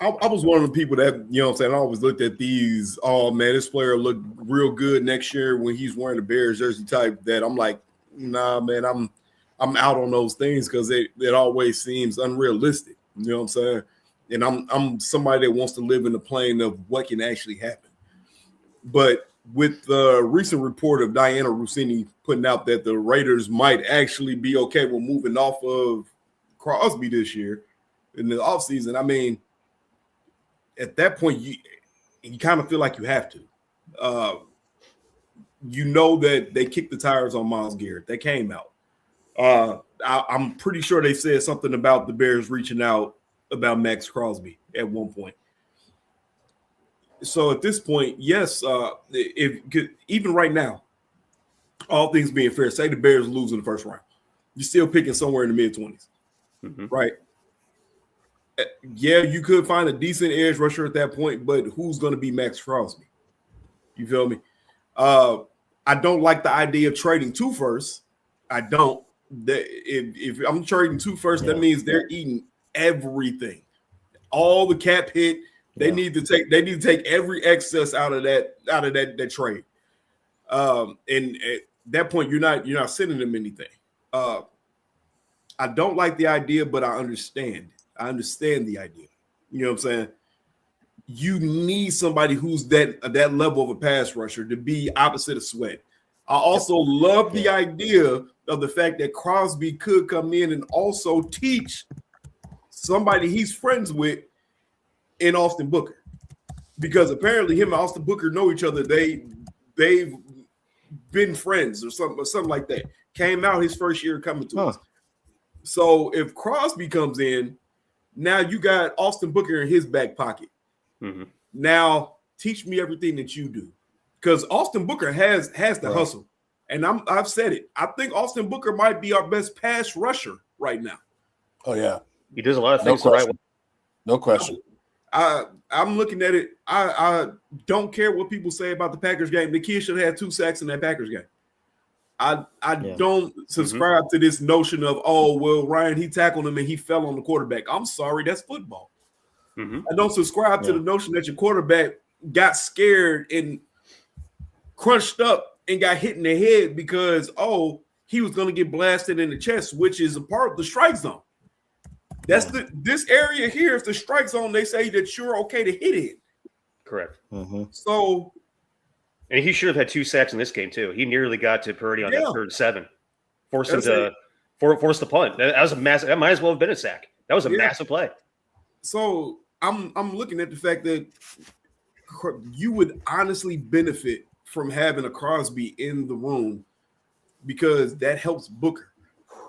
S6: I was one of the people that, you know what I'm saying, I always looked at these, oh man, this player looked real good next year when he's wearing the Bears jersey type, that I'm like, nah, man, I'm out on those things because it always seems unrealistic. You know what I'm saying? And I'm somebody that wants to live in the plane of what can actually happen. But with the recent report of Diana Rossini putting out that the Raiders might actually be okay with moving off of Crosby this year in the offseason, I mean, at that point, you kind of feel like you have to. You know that they kicked the tires on Myles Garrett. That came out. I'm pretty sure they said something about the Bears reaching out about Max Crosby at one point. So at this point, yes, even right now, all things being fair, say the Bears lose in the first round, you're still picking somewhere in the mid-20s, right? Yeah, you could find a decent edge rusher at that point, but who's going to be Max Crosby? You feel me? I don't like the idea of trading 2 firsts. I don't. If I'm trading 2 firsts, that means they're eating everything, all the cap hit. They need to take every excess out of that trade. And at that point, you're not sending them anything. I don't like the idea, but I understand. I understand the idea. You know what I'm saying? You need somebody who's that level of a pass rusher to be opposite of Sweat. I also love the idea of the fact that Crosby could come in and also teach somebody he's friends with in Austin Booker, because apparently him and Austin Booker know each other. They've been friends or something like that. Came out his first year coming to us. So if Crosby comes in, now you got Austin Booker in his back pocket.
S5: Mm-hmm.
S6: Now teach me everything that you do, because Austin Booker has the hustle, and I've said it. I think Austin Booker might be our best pass rusher right now.
S4: Oh yeah,
S5: he does a lot of things the right way.
S4: No question.
S6: I'm looking at it. I don't care what people say about the Packers game. The kid should have had 2 sacks in that Packers game. I don't subscribe to this notion of, oh, well, Ryan, he tackled him and he fell on the quarterback. I'm sorry, that's football. I don't subscribe to the notion that your quarterback got scared and crunched up and got hit in the head because, oh, he was going to get blasted in the chest, which is a part of the strike zone. That's this area here is the strike zone. They say that you're okay to hit it.
S5: Correct.
S6: So,
S5: and he should have had 2 sacks in this game too. He nearly got to Purdy on that 3rd and 7, forced him to force the punt. That was a massive. That might as well have been a sack. That was a massive play.
S6: So I'm looking at the fact that you would honestly benefit from having a Crosby in the room, because that helps Booker.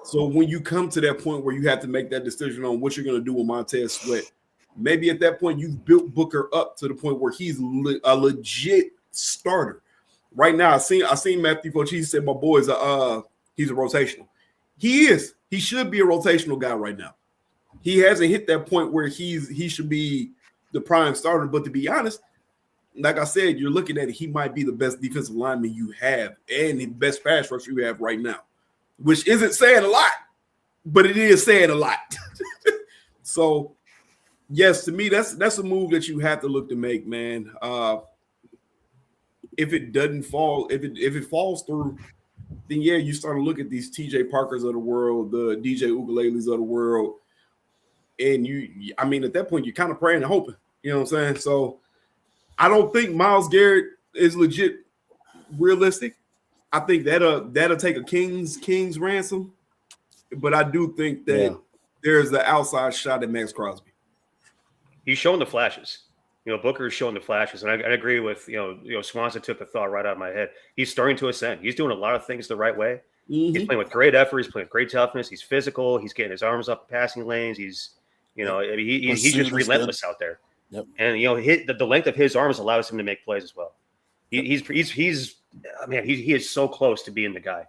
S6: So when you come to that point where you have to make that decision on what you're going to do with Montez Sweat, maybe at that point you've built Booker up to the point where he's a legit starter. Right now, I seen Matthew Pochisi said my boy is he's a rotational. He is. He should be a rotational guy right now. He hasn't hit that point where he should be the prime starter. But to be honest, like I said, you're looking at it, he might be the best defensive lineman you have and the best pass rusher you have right now, which isn't saying a lot, but it is saying a lot. So, yes, to me, that's a move that you have to look to make, man. If it doesn't fall, if it falls through, then yeah, you start to look at these TJ Parkers of the world, the DJ Ugualeles of the world, and I mean, at that point, you're kind of praying and hoping. You know what I'm saying? So, I don't think Myles Garrett is legit realistic. I think that'll take a king's ransom, but I do think that there's an outside shot at Max Crosby.
S5: He's showing the flashes. Booker is showing the flashes, and I agree with Swanson took the thought right out of my head. He's starting to ascend. He's doing a lot of things the right way. He's playing with great effort. He's playing with great toughness. He's physical. He's getting his arms up passing lanes. He's he's just relentless out there.
S4: Yep.
S5: And the length of his arms allows him to make plays as well. He is so close to being the guy.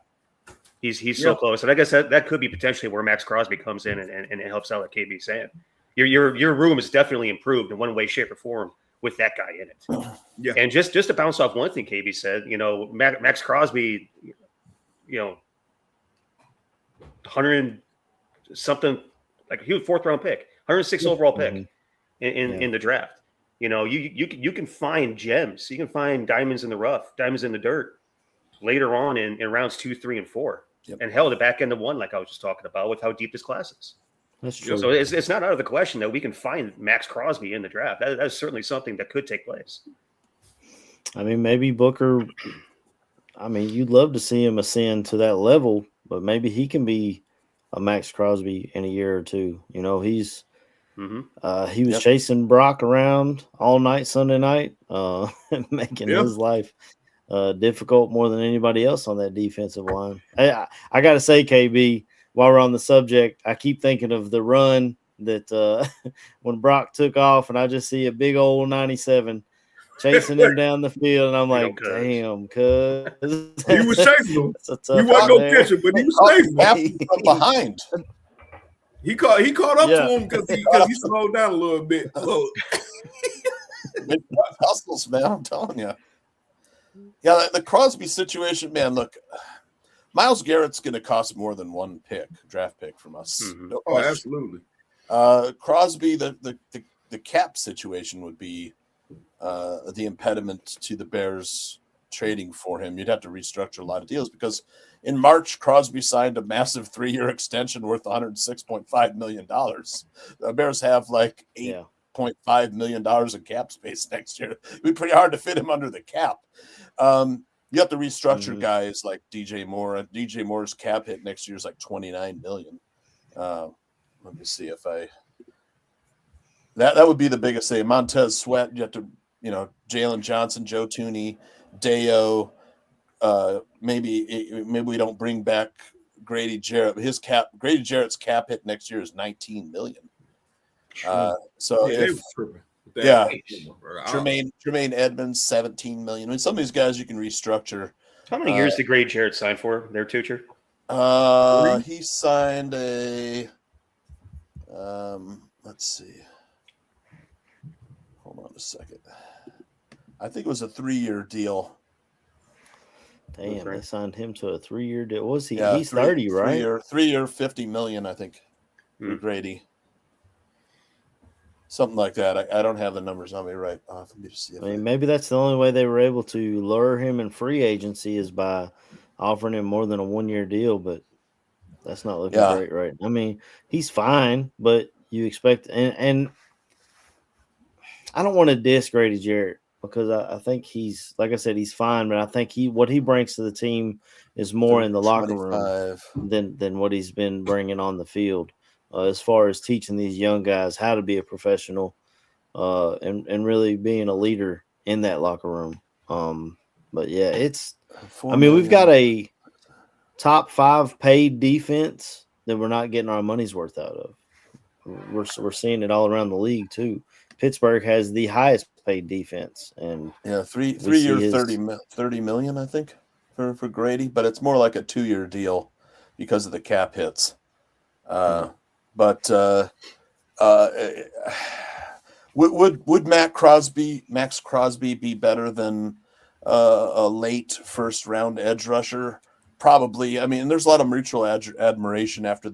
S5: He's so close, and I guess that could be potentially where Max Crosby comes in and helps out, like KB saying. Your room is definitely improved in one way, shape, or form with that guy in it.
S6: Yeah.
S5: And just to bounce off one thing KB said, Max Crosby, 100 something, like he was 4th-round pick, 106 overall pick in the draft. You can find gems, you can find diamonds in the rough, diamonds in the dirt later on in rounds 2, 3, and 4.
S4: Yep.
S5: And hell, the back end of 1, like I was just talking about, with how deep this class is.
S3: That's true.
S5: So it's not out of the question that we can find Max Crosby in the draft. That's certainly something that could take place.
S3: I mean, maybe Booker. I mean, you'd love to see him ascend to that level, but maybe he can be a Max Crosby in a year or two. He's he was chasing Brock around all night Sunday night, making his life difficult more than anybody else on that defensive line. I got to say, KB, while we're on the subject, I keep thinking of the run that when Brock took off, and I just see a big old 97 chasing him down the field, and I'm like, damn, cuz.
S6: He was chasing him. He wasn't
S3: no
S6: catcher, but he was chasing him
S4: From behind.
S6: He caught up to him because he slowed down a little bit.
S4: Hustles, man, I'm telling you. Yeah, the Crosby situation, man. Look, Myles Garrett's going to cost more than one draft pick from us. No question.
S6: Absolutely.
S4: Crosby, the cap situation would be the impediment to the Bears trading for him. You'd have to restructure a lot of deals because in March, Crosby signed a massive 3-year extension worth $106.5 million. The Bears have like $8.5 million in cap space next year. It'd be pretty hard to fit him under the cap. You have to restructure guys like DJ Moore. DJ Moore's cap hit next year is like $29 million. Let me see if that would be the biggest thing. Montez Sweat, you have to, Jalen Johnson, Joe Tooney, Deo. Maybe we don't bring back Grady Jarrett. Grady Jarrett's cap hit next year is $19 million. Tremaine Edmonds, $17 million. I mean, some of these guys you can restructure.
S5: How many years did Grady Jarrett sign for? Their teacher?
S4: He signed a. Let's see. Hold on a second. I think it was a 3-year deal.
S3: Damn, they signed him to a 3-year deal. What was he? Yeah, he's 30, right?
S4: 3 year, $50 million, I think. Grady. Something like that. I don't have the numbers on me right off. Let me just see.
S3: Maybe that's the only way they were able to lure him in free agency is by offering him more than a 1-year deal, but that's not looking great, right? I mean, he's fine, but you expect and I don't want to diss Grady Jarrett because I think he's, like I said, he's fine, but I think what he brings to the team is more in the locker room than what he's been bringing on the field. As far as teaching these young guys how to be a professional and really being a leader in that locker room. But yeah, we've got a top 5 paid defense that we're not getting our money's worth out of. We're seeing it all around the league too. Pittsburgh has the highest paid defense, and
S4: 3-year, $30 million, I think, for Grady, but it's more like a 2-year deal because of the cap hits. But would Max Crosby be better than a late first round edge rusher? Probably. I mean, there's a lot of mutual admiration after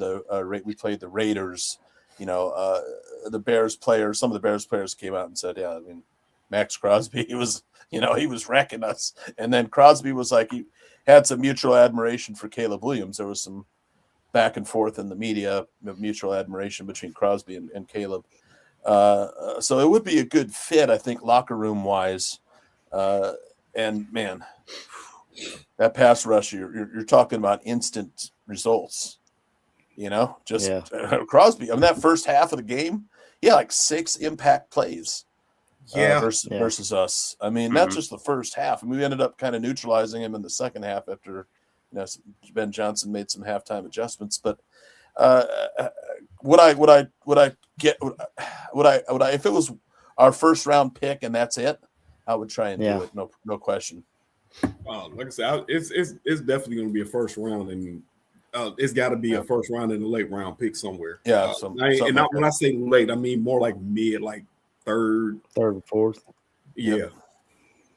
S4: we played the Raiders. The Bears players, some of the Bears players came out and said, yeah, I mean, Max Crosby, he was wrecking us. And then Crosby was like, he had some mutual admiration for Caleb Williams. There was some back and forth in the media of mutual admiration between Crosby and Caleb. So it would be a good fit, I think, locker room wise. And man, that pass rush, you're talking about instant results, Crosby. I mean, that first half of the game, like 6 impact plays versus us. I mean, that's just the first half. And we ended up kind of neutralizing him in the second half after, Ben Johnson made some halftime adjustments. But if it was our first round pick and that's it, I would try and
S3: Yeah.
S4: do it. No question.
S6: Like I said, it's definitely going to be a first round, and it's got to be a first round and a late round pick somewhere.
S4: Yeah.
S6: When I say late, I mean more like mid, like third
S3: or fourth.
S6: Yeah.
S4: Yep.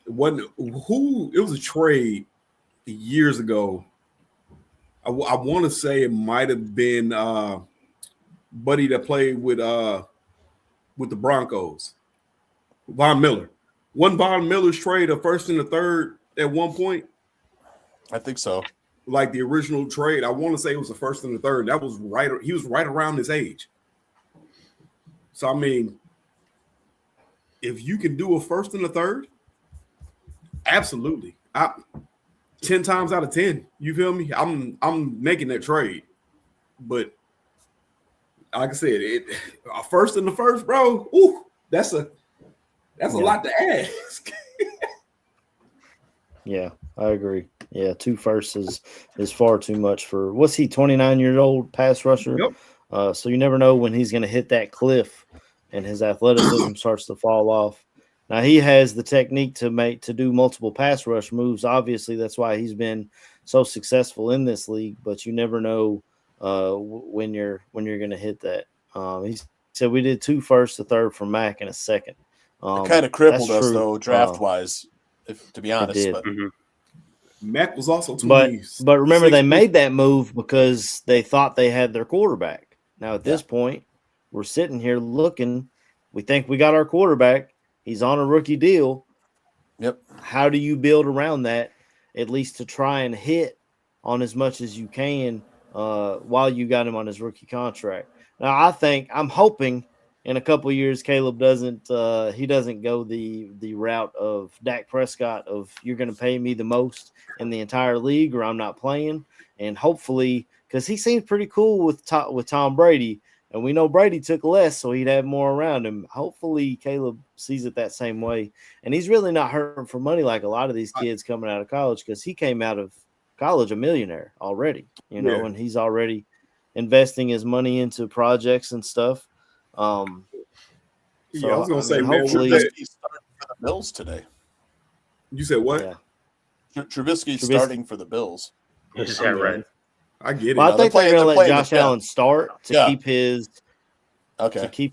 S6: It was a trade years ago. I want to say it might have been buddy that played with the Broncos, Von Miller. Wasn't Von Miller's trade a first and a third at one point?
S4: I think so.
S6: Like the original trade, I want to say it was the first and the third. That was right. He was right around his age. So I mean, if you can do a first and a third, absolutely. 10 times out of 10, you feel me? I'm making that trade. But like I said, a first and the first, bro. Ooh, that's a lot to ask.
S3: Yeah, I agree. Yeah, 2 firsts is far too much for what's he, 29 years old pass rusher.
S6: Yep.
S3: So you never know when he's going to hit that cliff and his athleticism starts to fall off. Now he has the technique to do multiple pass rush moves. Obviously, that's why he's been so successful in this league. But you never know when you're going to hit that. He said we did 2 firsts, a third from Mac, and a second.
S4: It kind of crippled us
S3: true.
S4: though, draft wise. To be honest,
S3: did.
S4: but
S6: Mac was also 20.
S3: But remember, they made that move because they thought they had their quarterback. Now at this point, we're sitting here looking. We think we got our quarterback. He's on a rookie deal.
S4: Yep. How
S3: do you build around that, at least to try and hit on as much as you can while you got him on his rookie contract? Now, I'm hoping in a couple of years, Caleb doesn't go the route of Dak Prescott of you're going to pay me the most in the entire league or I'm not playing. And hopefully, because he seems pretty cool with Tom Brady, and we know Brady took less, so he'd have more around him. Hopefully, Caleb sees it that same way. And he's really not hurting for money like a lot of these kids coming out of college, because he came out of college a millionaire already, and he's already investing his money into projects and stuff.
S6: I was gonna say,
S3: hopefully,
S4: man, Trubisky's starting for the Bills today.
S6: You said what?
S4: Yeah. Trubisky's starting for the Bills.
S5: Is that right?
S6: I get it.
S3: Well, I think they're going to let Josh
S4: Allen
S3: Allen start to keep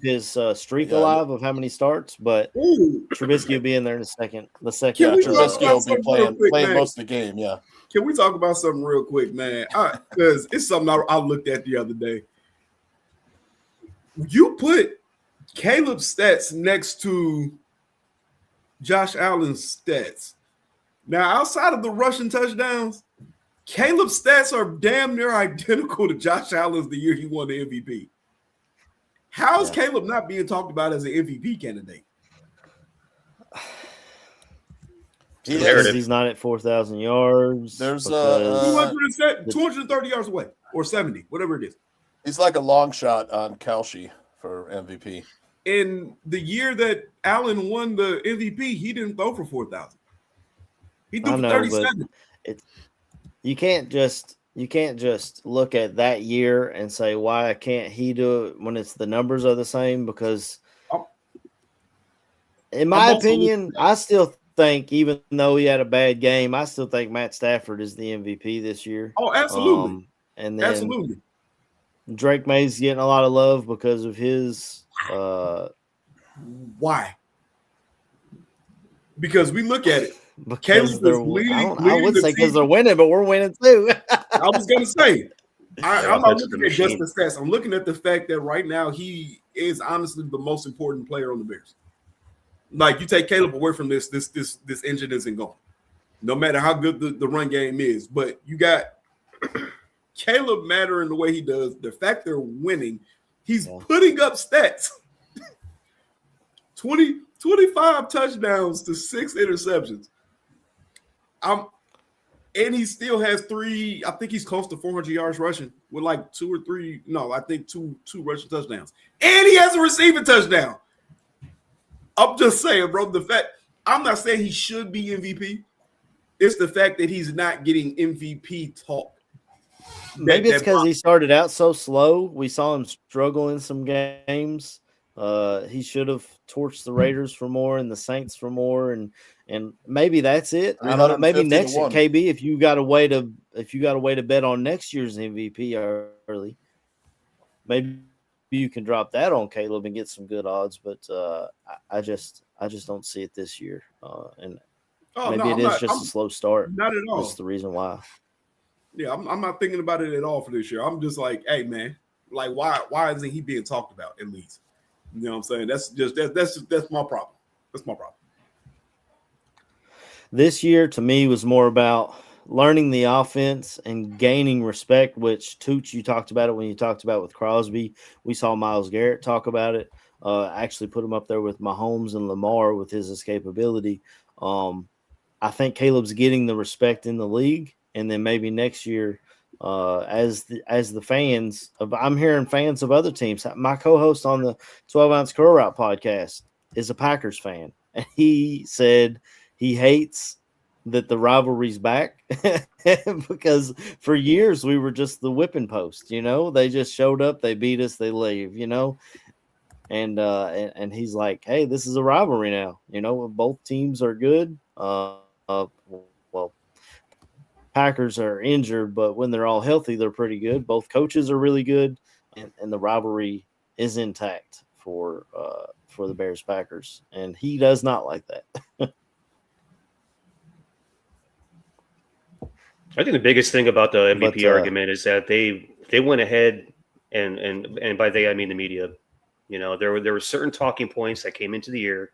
S3: his streak alive of how many starts. But Trubisky will be in there in a second.
S4: Trubisky will be playing most of the game. Yeah.
S6: Can we talk about something real quick, man? Because it's something I looked at the other day. You put Caleb's stats next to Josh Allen's stats. Now, outside of the rushing touchdowns, Caleb's stats are damn near identical to Josh Allen's the year he won the MVP. How is Caleb not being talked about as an MVP candidate?
S3: He's not at 4,000 yards.
S4: There's
S6: 230 yards away, or 70, whatever it is.
S4: He's like a long shot on Kelce for MVP.
S6: In the year that Allen won the MVP, he didn't throw for 4,000. He threw for 37.
S3: You can't just look at that year and say, why can't he do it when it's the numbers are the same? Because in my opinion, I still think, even though he had a bad game, I still think Matt Stafford is the MVP this year.
S6: Oh, absolutely.
S3: And then Drake May's getting a lot of love because of his
S6: why? Because we look at it.
S3: Because I would say because they're winning, but we're winning too.
S6: I was going to say, I'm not looking at just the stats. I'm looking at the fact that right now he is honestly the most important player on the Bears. Like, you take Caleb away from this engine isn't going. No matter how good the run game is, but you got Caleb matter in the way he does. The fact they're winning, he's putting up stats. 25 touchdowns to 6 interceptions. And he still has 3. I think he's close to 400 yards rushing with like 2 or 3. No, I think two rushing touchdowns. And he has a receiving touchdown. I'm just saying, bro. The fact, I'm not saying he should be MVP. It's the fact that he's not getting MVP talk.
S3: Maybe it's because he started out so slow. We saw him struggle in some games, He should have torched the Raiders for more and the Saints for more, and maybe that's it. I don't know. Maybe
S4: 350 to
S3: next
S4: 1.
S3: KB, if you got a way to bet on next year's MVP early, maybe you can drop that on Caleb and get some good odds. But I just don't see it this year, and maybe it is just a slow start.
S6: Not at all.
S3: That's the reason why.
S6: Yeah, I'm not thinking about it at all for this year. I'm just like, hey man, like why isn't he being talked about at least? You know what I'm saying? That's my problem. That's my problem.
S3: This year to me was more about learning the offense and gaining respect, which Tooch, you talked about it when you talked about with Crosby. We saw Myles Garrett talk about it. Actually put him up there with Mahomes and Lamar with his escapability. I think Caleb's getting the respect in the league, and then maybe next year, as the fans of, I'm hearing fans of other teams. My co-host on the 12 Ounce Curl Route podcast is a Packers fan, and he said he hates that the rivalry's back because for years we were just the whipping post. They just showed up, they beat us, they leave. And he's like, hey, this is a rivalry now. Both teams are good. Well, Packers are injured, but when they're all healthy, they're pretty good. Both coaches are really good, and the rivalry is intact for the Bears Packers, and he does not like that.
S5: I think the biggest thing about the MVP argument is that they went ahead and by they I mean the media. There were certain talking points that came into the year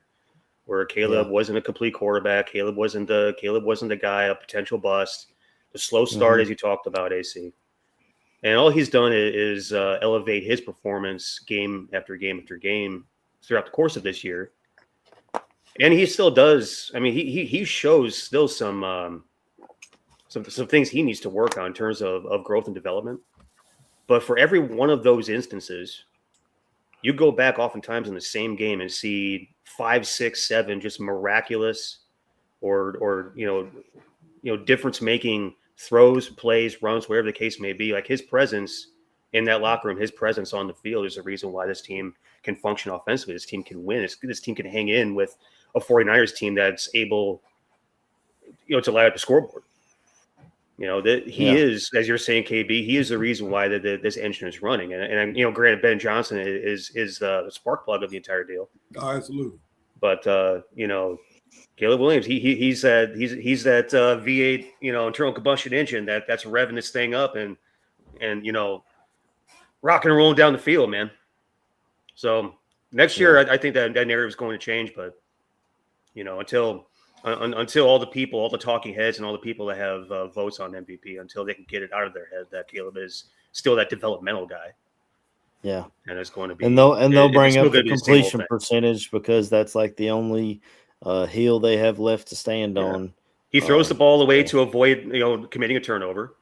S5: where Caleb wasn't a complete quarterback. Caleb wasn't the guy, a potential bust. The slow start, as you talked about, AC. And all he's done is elevate his performance game after game after game throughout the course of this year. And he still does. I mean, he shows still some things he needs to work on in terms of growth and development. But for every one of those instances, you go back oftentimes in the same game and see 5, 6, 7 just miraculous or difference making throws, plays, runs, whatever the case may be. Like his presence in that locker room, his presence on the field is the reason why this team can function offensively. This team can win. This team can hang in with a 49ers team that's able, to light up the scoreboard. He is, as you're saying, KB, he is the reason why this engine is running. And granted, Ben Johnson is the spark plug of the entire deal.
S6: Oh, absolutely.
S5: But Caleb Williams, he's that V8 internal combustion engine that's revving this thing up and rocking and rolling down the field, man. So next year, I think that narrative is going to change, but until all the people, all the talking heads, and all the people that have votes on MVP, until they can get it out of their head that Caleb is still that developmental guy.
S3: Yeah,
S5: and it's going to be,
S3: and they'll bring up the completion percentage because that's like the only heel they have left to stand on.
S5: He throws the ball away to avoid committing a turnover.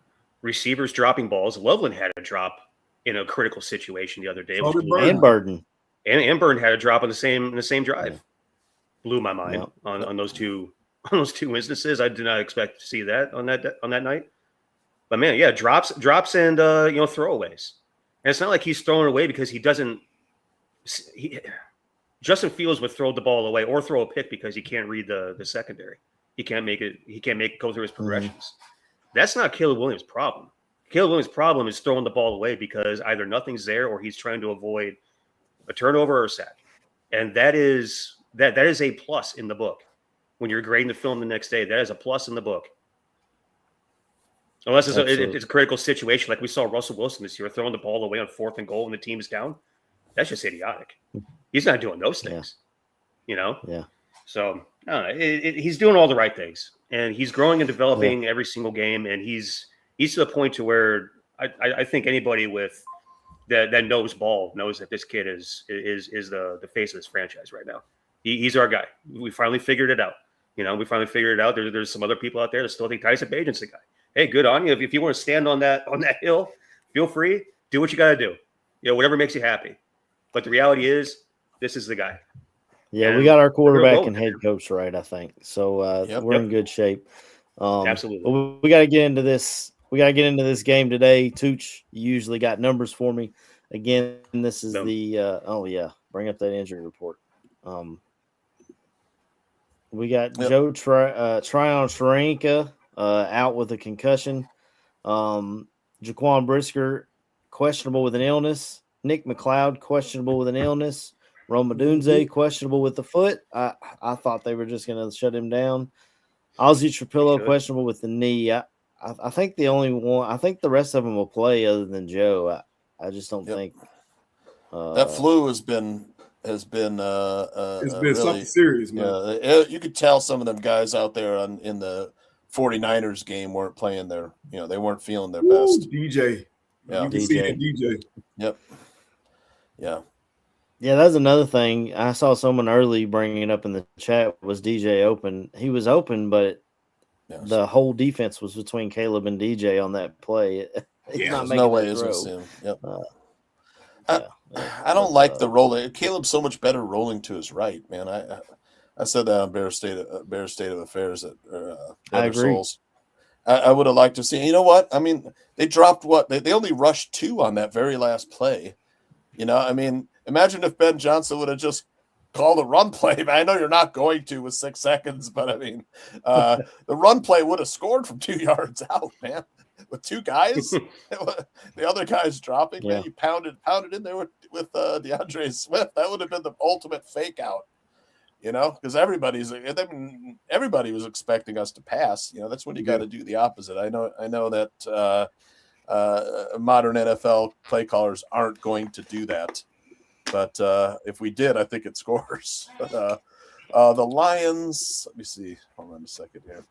S5: Receivers dropping balls. Loveland had a drop in a critical situation the other day.
S3: And Burden.
S5: And Burden had a drop in the same drive. Yeah. Blew my mind on those two instances. I did not expect to see that on that night. But man, yeah, drops and throwaways. And it's not like he's throwing away because he doesn't. Justin Fields would throw the ball away or throw a pick because he can't read the secondary. He can't make it. He can't go through his progressions. That's not Caleb Williams' problem. Caleb Williams' problem is throwing the ball away because either nothing's there or he's trying to avoid a turnover or a sack. And that is a plus in the book. When you're grading the film the next day, that is a plus in the book. Unless it's a critical situation, like we saw Russell Wilson this year throwing the ball away on 4th and goal when the team is down. That's just idiotic. He's not doing those things, Yeah. So I don't know. He's doing all the right things, and he's growing and developing every single game. And he's to the point to where I think anybody with that knows ball knows that this kid is the face of this franchise right now. He's our guy. We finally figured it out. We finally figured it out. There's some other people out there that still think Tyson Bagent's the guy. Hey, good on you. If you want to stand on that hill, feel free. Do what you got to do. Whatever makes you happy. But the reality is, this is the guy.
S3: Yeah, and we got our quarterback and head coach right, I think. So we're in good shape.
S5: Absolutely.
S3: We got to get into this. We got to get into this game today. Tooch, you usually got numbers for me. Again, this is bring up that injury report. We got
S4: Yep.
S3: Joe Tryon Sharenka out with a concussion. Jaquan Brisker questionable with an illness. Nick McLeod questionable with an illness. Roma Dunze questionable with the foot. I thought they were just going to shut him down. Ozzy Trapillo questionable with the knee. I think the only one. I think the rest of them will play other than Joe. I just don't think
S4: that flu has been
S6: it's been
S4: really
S6: something serious, man.
S4: you could tell some of them guys out there in the 49ers game weren't playing their, they weren't feeling their best.
S6: DJ.
S4: Yeah.
S6: You can see that DJ.
S4: Yep. Yeah.
S3: Yeah, that's another thing. I saw someone early bringing it up in the chat. Was DJ open? He was open, but the whole defense was between Caleb and DJ on that play.
S4: There's no way it was him. Yep. I don't like the rolling. Caleb's so much better rolling to his right, man. I said that on Bear State of Affairs at
S3: I agree.
S4: Souls. I would have liked to see. You know what? I mean, they dropped what? They only rushed 2 on that very last play. I mean, imagine if Ben Johnson would have just called a run play. I know you're not going to with 6 seconds, but I mean, the run play would have scored from 2 yards out, man. With 2 guys, the other guy's dropping. Man, you pounded in there with DeAndre Swift. That would have been the ultimate fake out, because everybody was expecting us to pass. That's when you got to do the opposite. I know that modern NFL play callers aren't going to do that, but if we did, I think it scores. The Lions. Let me see. Hold on a second here.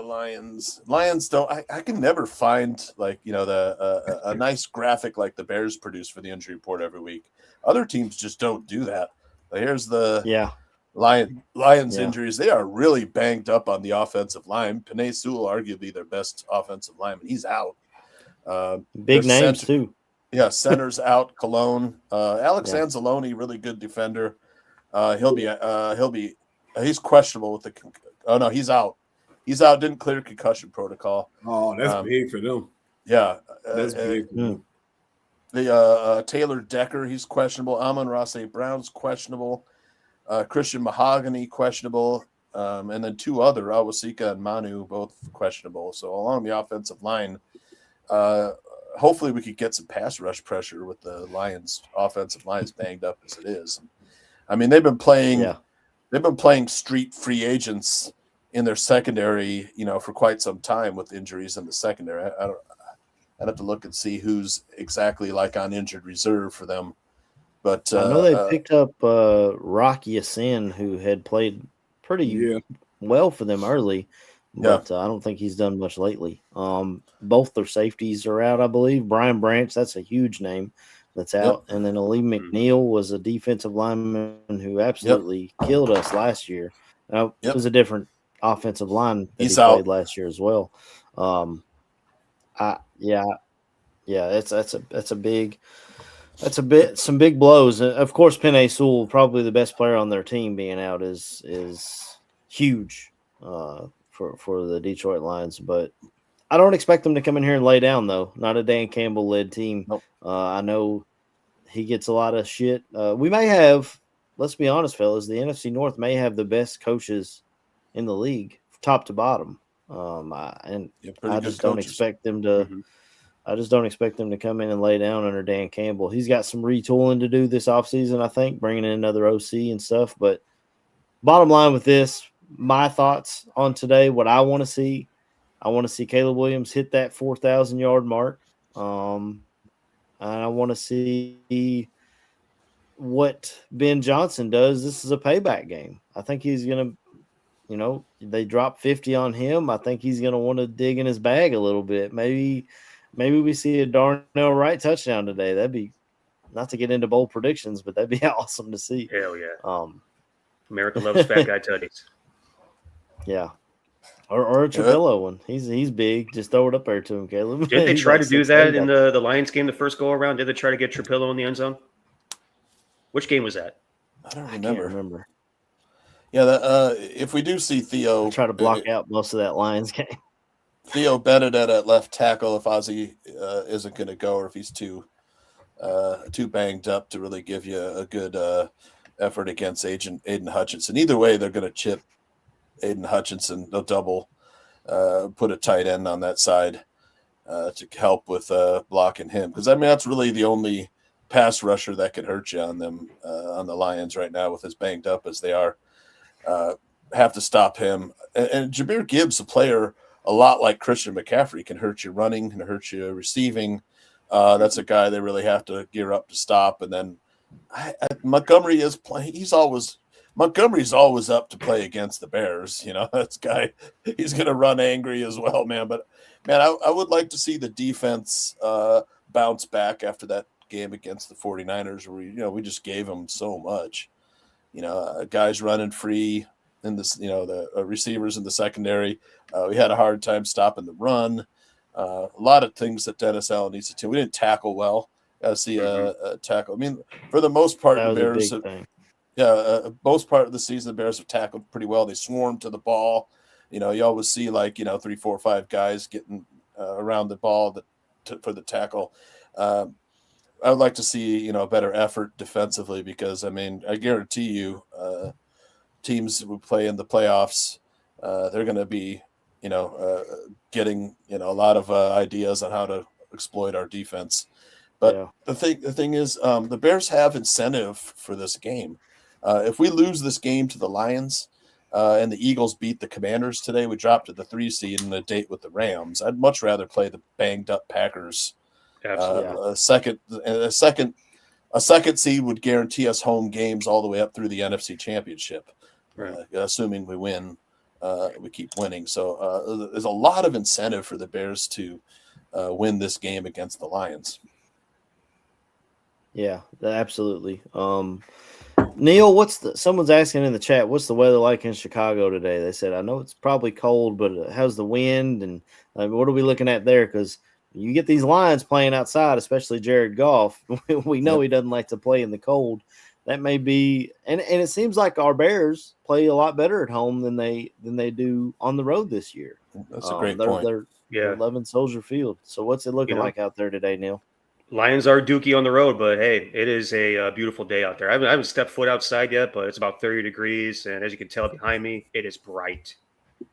S4: Lions don't. I can never find a nice graphic like the Bears produce for the injury report every week. Other teams just don't do that. But here's the Lions injuries. They are really banged up on the offensive line. Penei Sewell, arguably their best offensive lineman, he's out.
S3: Big names too.
S4: Yeah, center's out. Cologne, Alex Anzalone, really good defender. He's questionable with the. Oh no, he's out. He's out. Didn't clear concussion protocol.
S6: Oh, that's big for them.
S4: Yeah,
S6: that's big. For them.
S4: The Taylor Decker, he's questionable. Amon-Ra St. Brown's questionable. Christian Mahogany questionable, and then 2 other, Awasika and Manu, both questionable. So along the offensive line, hopefully we could get some pass rush pressure with the Lions' offensive line as banged up as it is. I mean, they've been playing street free agents in their secondary, for quite some time with injuries in the secondary. I'd have to look and see who's exactly on injured reserve for them. But
S3: I know they picked up Rock Yasin, who had played pretty well for them early, but I don't think he's done much lately. Both their safeties are out, I believe. Brian Branch, that's a huge name that's out. And then Ali McNeil was a defensive lineman who absolutely killed us last year. It was a different offensive line that he played last year as well. Some big blows. Of course, Penei Sewell, probably the best player on their team, being out is huge for the Detroit Lions. But I don't expect them to come in here and lay down, though. Not a Dan Campbell led team.
S4: Nope.
S3: I know he gets a lot of shit. We may have, let's be honest, fellas, the NFC North may have the best coaches in the league, top to bottom. I just don't expect them to. Mm-hmm. I just don't expect them to come in and lay down under Dan Campbell. He's got some retooling to do this offseason, I think, bringing in another OC and stuff. But bottom line with this, my thoughts on today, what I want to see Caleb Williams hit that 4,000-yard mark. And I want to see what Ben Johnson does. This is a payback game. I think he's going to, they drop 50 on him. I think he's going to want to dig in his bag a little bit. Maybe we see a Darnell Wright touchdown today. That'd be, not to get into bold predictions, but that'd be awesome to see.
S5: Hell yeah. America loves fat guy tutties.
S3: Yeah. Or a Trapillo one. He's big. Just throw it up there to him, Caleb.
S5: Did they try to do that in the Lions game the first go around? Did they try to get Trapillo in the end zone? Which game was that?
S4: I can't remember.
S3: Yeah,
S4: if we do see Theo,
S3: try to block out most of that Lions game.
S4: Theo Bennett at left tackle, if Ozzy isn't going to go, or if he's too too banged up to really give you a good effort against Aiden Hutchinson. Either way, they're going to chip Aiden Hutchinson. They'll double, put a tight end on that side to help with blocking him. Because, I mean, that's really the only pass rusher that can hurt you on them, on the Lions right now with as banged up as they are. Have to stop him. And Jahmyr Gibbs, a player a lot like Christian McCaffrey, can hurt you running, can hurt you receiving. That's a guy they really have to gear up to stop. And then Montgomery is playing. Montgomery's always up to play against the Bears. You know, that's guy, he's going to run angry as well, man. But, man, I would like to see the defense bounce back after that game against the 49ers where, we just gave them so much. Guys running free in this, the receivers in the secondary. We had a hard time stopping the run. A lot of things that Dennis Allen needs to do. We didn't tackle well. Got to see a tackle. I mean, for the most part, the Bears, most part of the season, the Bears have tackled pretty well. They swarmed to the ball. You always see 3, 4, 5 guys getting around the ball for the tackle. I would like to see, a better effort defensively because, I mean, I guarantee you teams who play in the playoffs, they're going to be, getting, a lot of ideas on how to exploit our defense. But the thing is, the Bears have incentive for this game. If we lose this game to the Lions and the Eagles beat the Commanders today, we drop to the 3 seed in a date with the Rams. I'd much rather play the banged up Packers. A second seed would guarantee us home games all the way up through the NFC Championship, assuming we win. We keep winning, so there's a lot of incentive for the Bears to win this game against the Lions.
S3: Yeah, absolutely. Neil, someone's asking in the chat, what's the weather like in Chicago today? They said, I know it's probably cold, but how's the wind and what are we looking at there? Because you get these Lions playing outside, especially Jared Goff. We know he doesn't like to play in the cold. That may be, and it seems like our Bears play a lot better at home than they do on the road this year.
S4: That's a great point.
S3: They're loving Soldier Field. So what's it looking like out there today, Neil?
S5: Lions are dookie on the road, but hey, it is a beautiful day out there. I haven't stepped foot outside yet, but it's about 30 degrees, and as you can tell behind me, it is bright.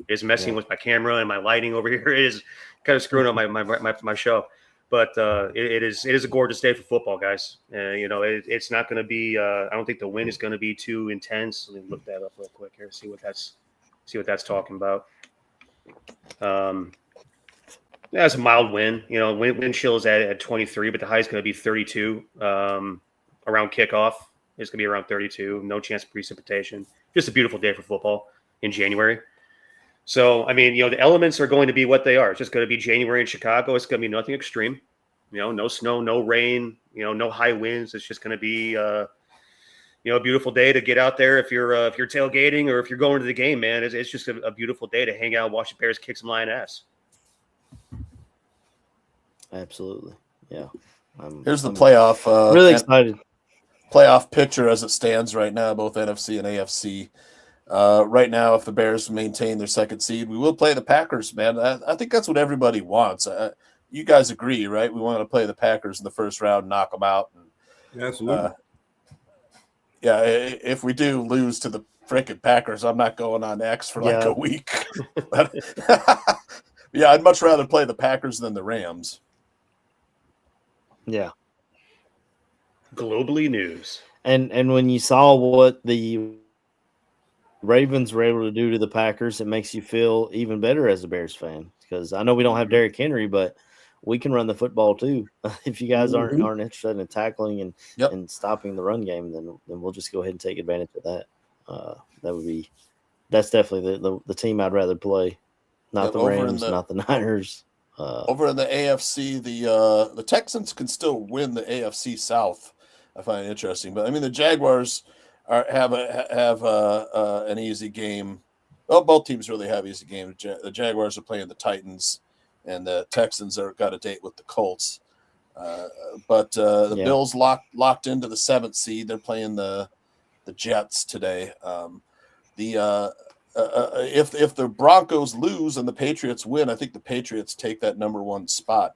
S5: It is messing with my camera and my lighting over here. It is kind of screwing up my show, but it is a gorgeous day for football, guys. It's not going to be. I don't think the wind is going to be too intense. Let me look that up real quick here. See what that's talking about. It's a mild wind. Wind chill is at 23, but the high is going to be 32 around kickoff. It's going to be around 32. No chance of precipitation. Just a beautiful day for football in January. So, I mean, the elements are going to be what they are. It's just going to be January in Chicago. It's going to be nothing extreme. No snow, no rain, no high winds. It's just going to be, a beautiful day to get out there if you're tailgating or if you're going to the game, man. It's just a beautiful day to hang out, watch the Bears kick some Lion ass.
S3: Absolutely. Yeah.
S4: Here's the playoff.
S3: Really excited.
S4: Playoff picture as it stands right now, both NFC and AFC. Right now, if the Bears maintain their second seed, we will play the Packers, man. I think that's what everybody wants. You guys agree, right? We want to play the Packers in the first round, knock them out.
S6: Absolutely.
S4: If we do lose to the freaking Packers, I'm not going on X for like a week. I'd much rather play the Packers than the Rams.
S3: Yeah.
S5: Globally news.
S3: And when you saw what the Ravens were able to do to the Packers, it makes you feel even better as a Bears fan. Because I know we don't have Derrick Henry, but we can run the football too. If you guys aren't interested in tackling and stopping the run game, then we'll just go ahead and take advantage of that. That's definitely the team I'd rather play. Not the Rams, not the Niners.
S4: Over in the AFC, the Texans can still win the AFC South. I find it interesting, but I mean the Jaguars have an easy game. Well, both teams really have easy games. The Jaguars are playing the Titans, and the Texans got a date with the Colts. But the Bills locked into the 7th seed. They're playing the Jets today. If the Broncos lose and the Patriots win, I think the Patriots take that number 1 spot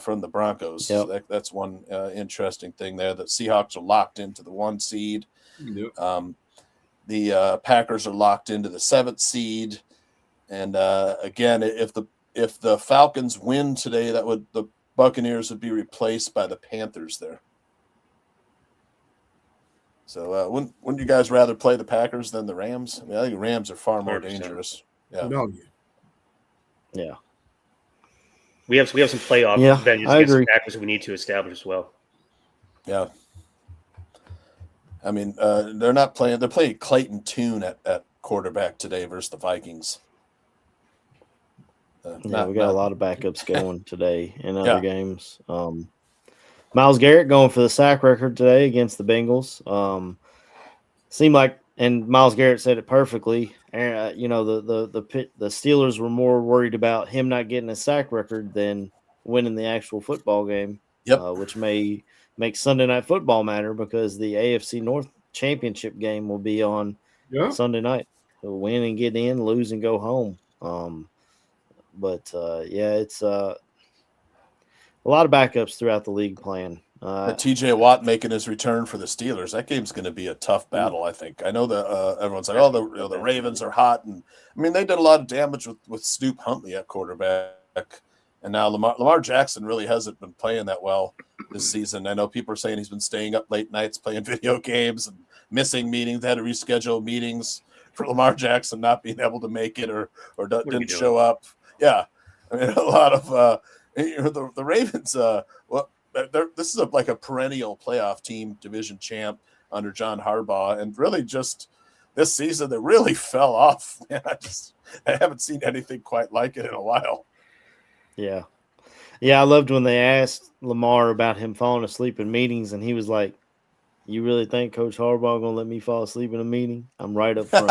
S4: from the Broncos.
S3: Yep.
S4: That's one interesting thing there. The Seahawks are locked into the 1 seed.
S6: Yep.
S4: The Packers are locked into the 7th seed. And again, if the Falcons win today, the Buccaneers would be replaced by the Panthers there. So wouldn't you guys rather play the Packers than the Rams? I mean, I think the Rams are far more
S5: 100%.
S4: dangerous. Yeah.
S6: No,
S3: Yeah.
S5: We have some playoff
S3: Yeah,
S5: venues
S3: I
S5: against
S3: agree.
S5: the Packers we need to establish as well.
S4: Yeah. I mean, they're not playing. They're playing Clayton Tune at quarterback today versus the Vikings.
S3: We got a lot of backups going today in other
S4: Yeah.
S3: games. Myles Garrett going for the sack record today against the Bengals. Seemed like, and Myles Garrett said it perfectly. The Steelers were more worried about him not getting a sack record than winning the actual football game.
S4: Yep.
S3: Which may make Sunday Night Football matter because the AFC North Championship game will be on Sunday night. He'll win and get in, lose and go home. It's a lot of backups throughout the league playing.
S4: TJ Watt making his return for the Steelers. That game's going to be a tough battle, I think. I know that everyone's like, the Ravens are hot. And I mean, they did a lot of damage with Snoop Huntley at quarterback. And now Lamar Jackson really hasn't been playing that well this season. I know people are saying he's been staying up late nights playing video games and missing meetings. They had to reschedule meetings for Lamar Jackson not being able to make it or didn't show up. Yeah. I mean, a lot of the Ravens, this is like a perennial playoff team, division champ under John Harbaugh. And really just this season, they really fell off. Man, I haven't seen anything quite like it in a while.
S3: Yeah. I loved when they asked Lamar about him falling asleep in meetings, and he was like, "You really think Coach Harbaugh gonna let me fall asleep in a meeting? I'm right up front."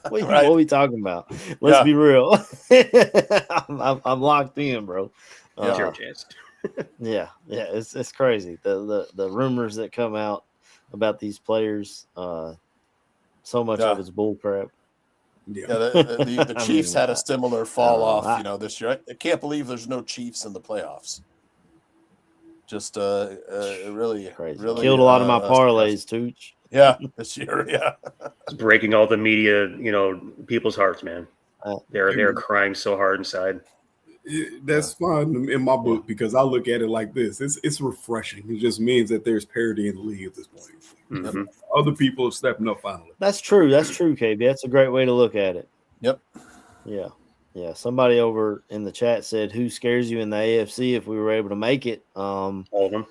S3: What are we talking about? Let's be real. I'm locked in, bro.
S5: Your chance.
S3: It's crazy. The rumors that come out about these players, so much of it's bull crap.
S4: The Chiefs had a similar fall off, this year. I can't believe there's no Chiefs in the playoffs. Just really
S3: crazy.
S4: Really
S3: Killed a lot of my parlays, Tooch.
S4: Yeah, this year, yeah.
S5: It's breaking all the media, people's hearts, man. They're crying so hard inside.
S6: That's fine in my book because I look at it like this. It's refreshing. It just means that there's parity in the league at this point.
S5: Mm-hmm.
S6: Other people are stepping up finally.
S3: That's true, KB. That's a great way to look at it.
S4: Yep.
S3: Yeah. Somebody over in the chat said, "Who scares you in the AFC if we were able to make it?"
S5: All of them.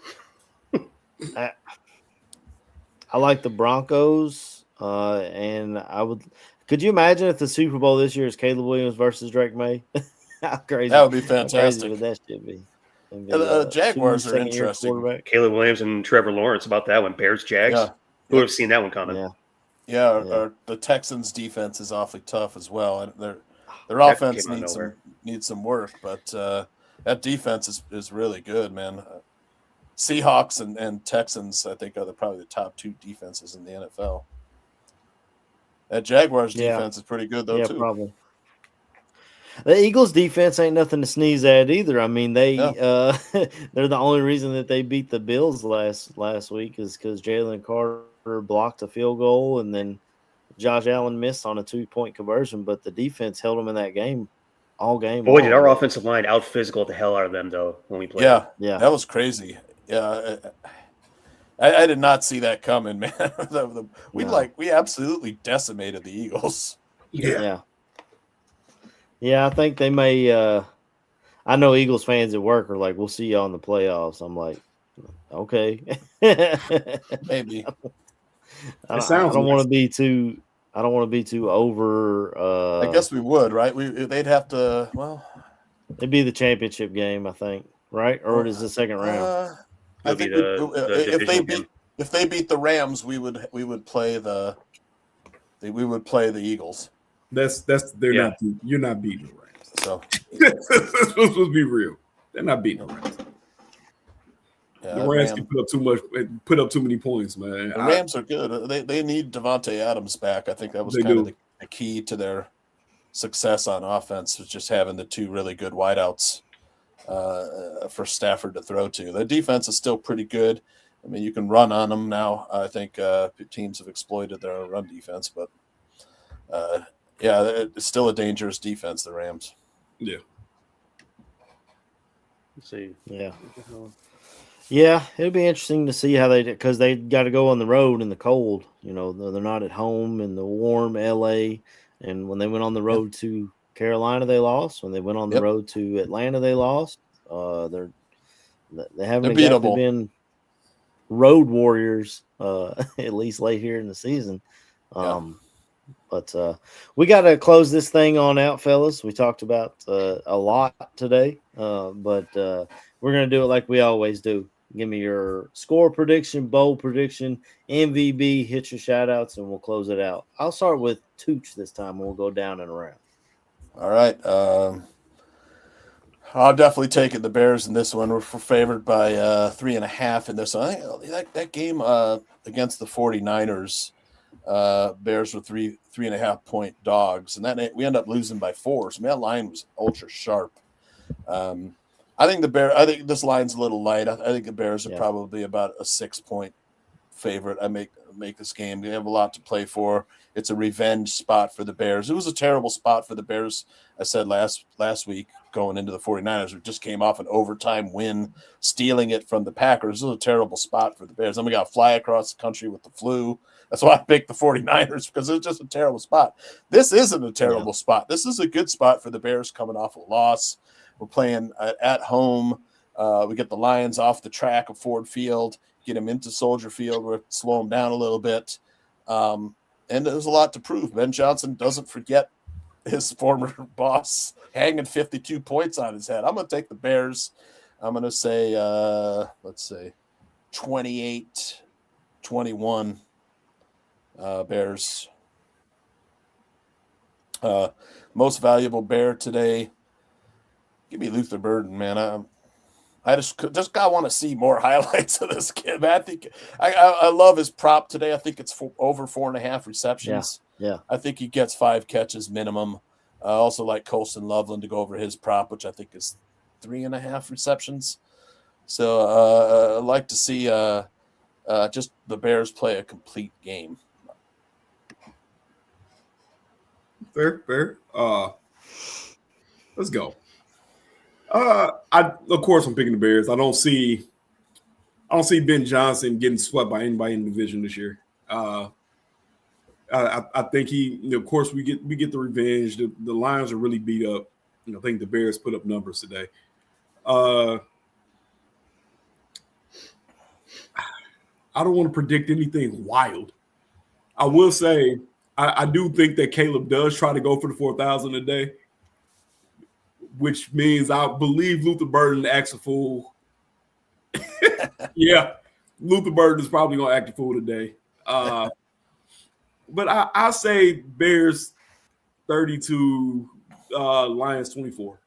S3: I like the Broncos, and I would. Could you imagine if the Super Bowl this year is Caleb Williams versus Drake May? How crazy!
S4: That would be
S3: How crazy
S4: fantastic.
S3: would that should be?
S4: Jaguars are interesting.
S5: Caleb Williams and Trevor Lawrence about that one. Bears, Jags.
S4: Yeah.
S5: Who would have seen that one coming?
S4: Yeah. The Texans' defense is awfully tough as well, and their offense needs some work, but that defense is really good, man. Seahawks and Texans, I think, are probably the top 2 defenses in the NFL. That Jaguars defense is pretty good, though, too.
S3: Probably. The Eagles' defense ain't nothing to sneeze at either. I mean, they're the only reason that they beat the Bills last week is because Jalen Carter blocked a field goal and then Josh Allen missed on a 2-point conversion, but the defense held them in that game all game.
S5: Boy, did our offensive line out physical the hell out of them though when we played.
S4: Yeah, that was crazy. Yeah, I did not see that coming, man. We absolutely decimated the Eagles.
S3: Yeah, I think they may. I know Eagles fans at work are like, "We'll see y'all in the playoffs." I'm like, okay,
S4: maybe.
S3: I don't want to be too. I don't want to be too over.
S4: I guess we would, right? They'd have to. Well,
S3: it'd be the championship game, I think, right? Or it is the second round.
S4: I think if they beat the Rams, we would play the Eagles.
S6: You're not beating the Rams.
S4: So
S6: let's be real. They're not beating the Rams.
S4: Yeah,
S6: the Rams can put up too many points, man.
S4: The Rams are good. They need Devontae Adams back. I think that was kind of the key to their success on offense, was just having the 2 really good wideouts. for Stafford to throw to. The defense is still pretty good. I mean, you can run on them now. I think teams have exploited their run defense, but yeah, it's still a dangerous defense, the Rams.
S6: Yeah.
S5: Let's see.
S3: Yeah. Yeah, it'll be interesting to see how because they got to go on the road in the cold. You know, they're not at home in the warm LA. And when they went on the road to Carolina, they lost. When they went on the road to Atlanta, they lost. They haven't exactly been road warriors, at least late here in the season. But we got to close this thing on out, fellas. We talked about a lot today, but we're going to do it like we always do. Give me your score prediction, bowl prediction, MVB, hit your shout outs, and we'll close it out. I'll start with Tooch this time, and we'll go down and around.
S4: All right. I'll definitely take it. The Bears in this one. We're favored by 3.5 in this one. I think that game against the 49ers, Bears were 3.5 point dogs, and that we end up losing by 4. So that line was ultra sharp. I think this line's a little light. I think the Bears are probably about a 6-point favorite. I make this game. They have a lot to play for. It's a revenge spot for the Bears. It was a terrible spot for the Bears. I said last week going into the 49ers, who just came off an overtime win, stealing it from the Packers. It was a terrible spot for the Bears. Then we got to fly across the country with the flu. That's why I picked the 49ers, because it's just a terrible spot. This isn't a terrible spot. This is a good spot for the Bears coming off a loss. We're playing at home. We get the Lions off the track of Ford Field, get them into Soldier Field. We're slow them down a little bit. And there's a lot to prove. Ben Johnson doesn't forget his former boss hanging 52 points on his head. I'm going to take the Bears. I'm going to say, 28-21 Bears. Most valuable Bear today. Give me Luther Burden, man. I just want to see more highlights of this kid. Man, I think I love his prop today. I think it's over 4.5 receptions.
S3: Yeah.
S4: I think he gets 5 catches minimum. I also like Colston Loveland to go over his prop, which I think is 3.5 receptions. So I'd like to see just the Bears play a complete game.
S6: Fair. Let's go. Of course I'm picking the Bears. I don't see Ben Johnson getting swept by anybody in the division this year. I think of course we get the revenge. The Lions are really beat up. I think the Bears put up numbers today. I don't want to predict anything wild. I will say I do think that Caleb does try to go for the 4,000 a day, which means I believe Luther Burden acts a fool. Yeah, Luther Burden is probably going to act a fool today. But I say Bears 32, Lions 24.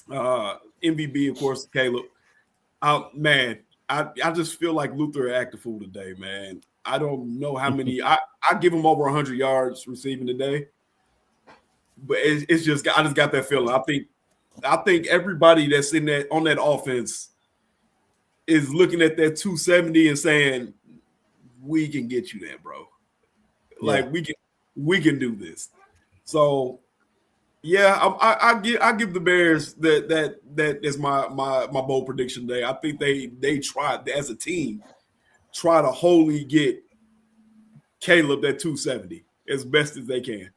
S6: MVP, of course, Caleb. Man, I just feel like Luther act a fool today, man. I don't know how many. I give him over 100 yards receiving today. But it's just I just got that feeling. I think everybody that's on that offense is looking at that 270 and saying, "We can get you there, bro. Like we can do this." So yeah, I give the Bears that is my bold prediction today. I think they tried as a team try to wholly get Caleb that 270 as best as they can.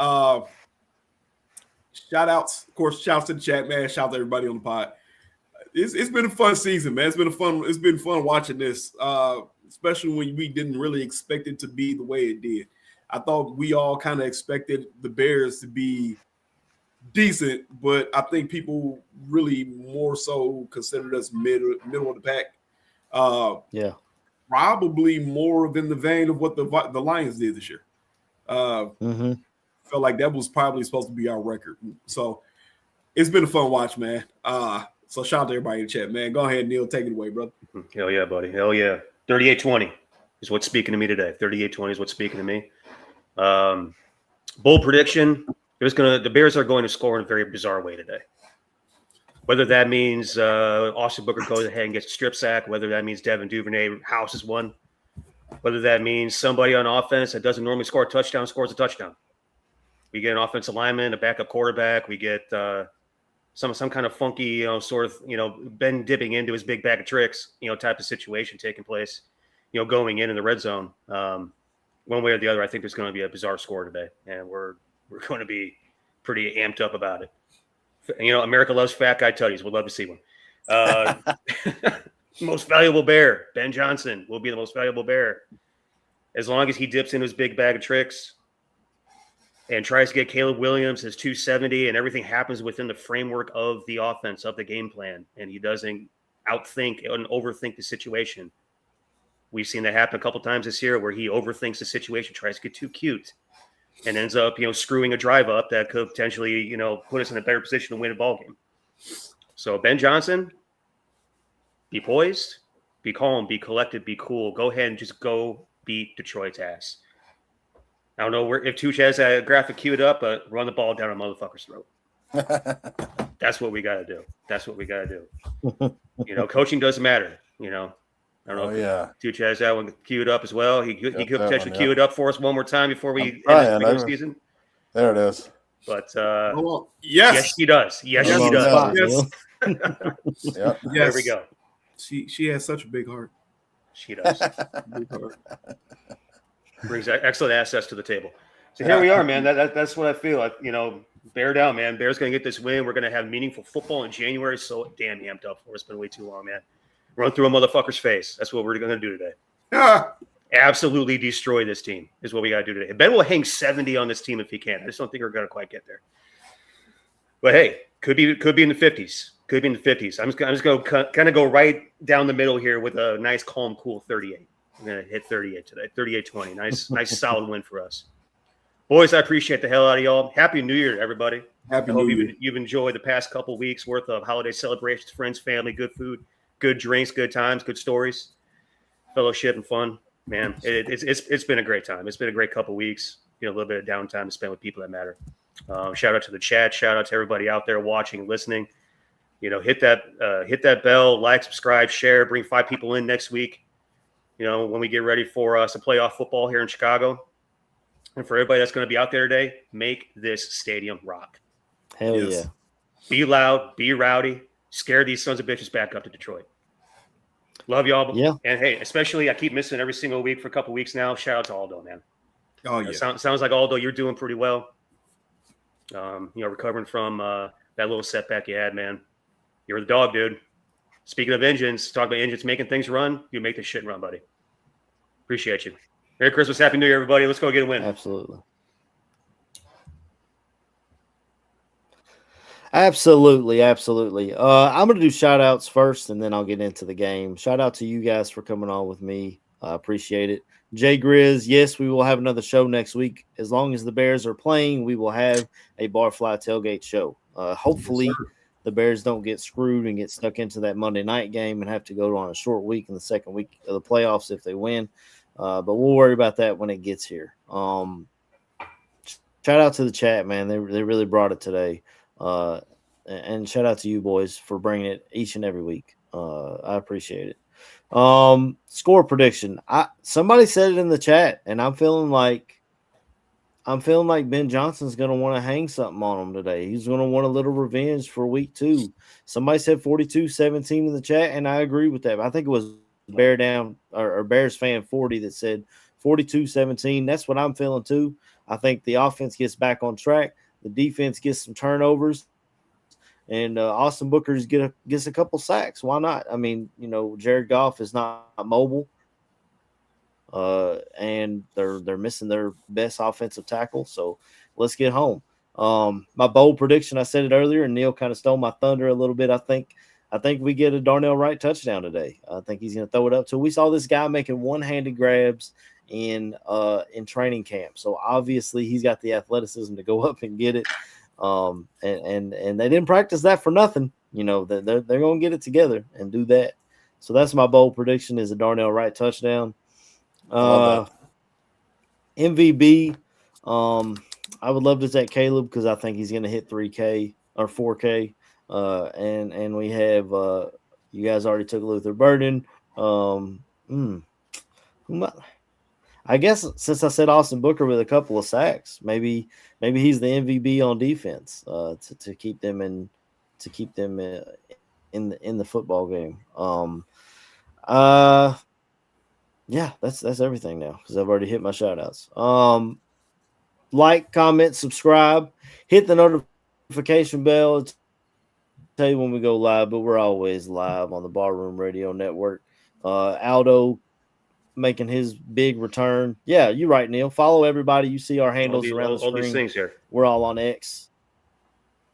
S6: Shout outs, of course, shouts to the chat, man. Shout out to everybody on the pod. It's been a fun season, man. It's been fun watching this, especially when we didn't really expect it to be the way it did. I thought we all kind of expected the Bears to be decent, but I think people really more so considered us middle of the pack. Probably more than the vein of what the Lions did this year. Felt like that was probably supposed to be our record. So it's been a fun watch, man. So shout out to everybody in the chat, man. Go ahead, Neil. Take it away, brother.
S5: Hell yeah, buddy. Hell yeah. 38-20 is what's speaking to me today. 38-20 is what's speaking to me. Bold prediction. The Bears are going to score in a very bizarre way today. Whether that means Austin Booker goes ahead and gets a strip sack, whether that means Devin Duvernay houses one, whether that means somebody on offense that doesn't normally score a touchdown scores a touchdown. We get an offensive lineman, a backup quarterback. We get some kind of funky, sort of, Ben dipping into his big bag of tricks, type of situation taking place, going in the red zone. One way or the other, I think there's going to be a bizarre score today, and we're going to be pretty amped up about it. America loves fat guy tutties. We'd love to see one. Most valuable bear, Ben Johnson, will be the most valuable bear. As long as he dips into his big bag of tricks and tries to get Caleb Williams his 270 and everything happens within the framework of the offense, of the game plan, and he doesn't outthink and overthink the situation. We've seen that happen a couple times this year where he overthinks the situation, tries to get too cute, and ends up, screwing a drive up that could potentially, put us in a better position to win a ball game. So Ben Johnson, be poised, be calm, be collected, be cool. Go ahead and just go beat Detroit's ass. I don't know if Tooch has a graphic queued up, but run the ball down a motherfucker's throat. That's what we got to do. That's what we got to do. Coaching doesn't matter. I don't know if Tooch has that one queued up as well. He could potentially queue it up for us one more time before we end the regular season.
S4: There it is.
S5: But
S6: yes,
S5: he does. Yes, he does.
S6: Yes.
S5: There we go.
S6: She has such a big heart.
S5: She does. Brings excellent assets to the table. So here we are, man. That's what I feel like. Bear down, man. Bears going to get this win. We're going to have meaningful football in January. So damn amped up for. It's been way too long, man. Run through a motherfucker's face. That's what we're going to do today. Absolutely destroy this team is what we got to do today. Ben will hang 70 on this team if he can. I just don't think we're going to quite get there. But hey, could be in the 50s. Could be in the 50s. I'm just going to kind of go right down the middle here with a nice, calm, cool 38. I'm going to hit 38 today. 38-20. Nice solid win for us. Boys, I appreciate the hell out of y'all. Happy New Year to everybody.
S6: Happy New Year.
S5: You've enjoyed the past couple weeks worth of holiday celebrations, friends, family, good food, good drinks, good times, good stories, fellowship, and fun. Man, it's been a great time. It's been a great couple weeks. A little bit of downtime to spend with people that matter. Shout out to the chat. Shout out to everybody out there watching, listening. Hit that bell, like, subscribe, share. Bring 5 people in next week. When we get ready for some playoff football here in Chicago. And for everybody that's going to be out there today, make this stadium rock.
S3: Hell yeah.
S5: Be loud, be rowdy, scare these sons of bitches back up to Detroit. Love y'all.
S3: Yeah.
S5: And hey, especially I keep missing every single week for a couple weeks now. Shout out to Aldo, man.
S6: Oh, yeah.
S5: Sounds like Aldo, you're doing pretty well. Recovering from that little setback you had, man. You're the dog, dude. Speaking of engines, talk about engines making things run. You make this shit run, buddy. Appreciate you. Merry Christmas, Happy New Year, everybody. Let's go get a win.
S3: Absolutely. Absolutely. I'm going to do shout outs first, and then I'll get into the game. Shout out to you guys for coming on with me. I appreciate it. Jay Grizz, yes, we will have another show next week. As long as the Bears are playing, we will have a Barfly Tailgate Show. Hopefully, the Bears don't get screwed and get stuck into that Monday night game and have to go on a short week in the second week of the playoffs if they win. But we'll worry about that when it gets here. Shout out to the chat, man. They really brought it today. And shout out to you boys for bringing it each and every week. I appreciate it. Score prediction. Somebody said it in the chat, and I'm feeling like Ben Johnson's going to want to hang something on him today. He's going to want a little revenge for week 2. Somebody said 42-17 in the chat, and I agree with that. I think it was Bears fan 40 that said 42-17. That's what I'm feeling too. I think the offense gets back on track. The defense gets some turnovers, and Austin Booker gets a couple sacks. Why not? I mean, Jared Goff is not mobile, and they're missing their best offensive tackle. So let's get home. My bold prediction, I said it earlier, and Neil kind of stole my thunder a little bit. I think we get a Darnell Wright touchdown today. I think he's going to throw it up. So we saw this guy making one-handed grabs in training camp. So obviously he's got the athleticism to go up and get it. And they didn't practice that for nothing. They're going to get it together and do that. So that's my bold prediction, is a Darnell Wright touchdown. MVB, I would love to take Caleb because I think he's going to hit 3K or 4K. and we have you guys already took Luther Burden. I guess since I said Austin Booker with a couple of sacks, maybe he's the MVP on defense to keep them in the football game. Yeah, that's everything now because I've already hit my shout outs. Like, comment, subscribe, hit the notification bell. It'll tell you when we go live, but we're always live on the Barroom Radio Network. Aldo making his big return. Yeah, you're right, Neil. Follow everybody. You see our handles around the screen.
S5: All these things here.
S3: We're all on X.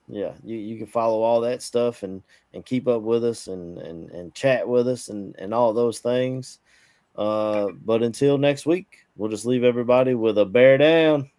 S3: Yeah, you can follow all that stuff and keep up with us and chat with us and all those things. But until next week, we'll just leave everybody with a bear down.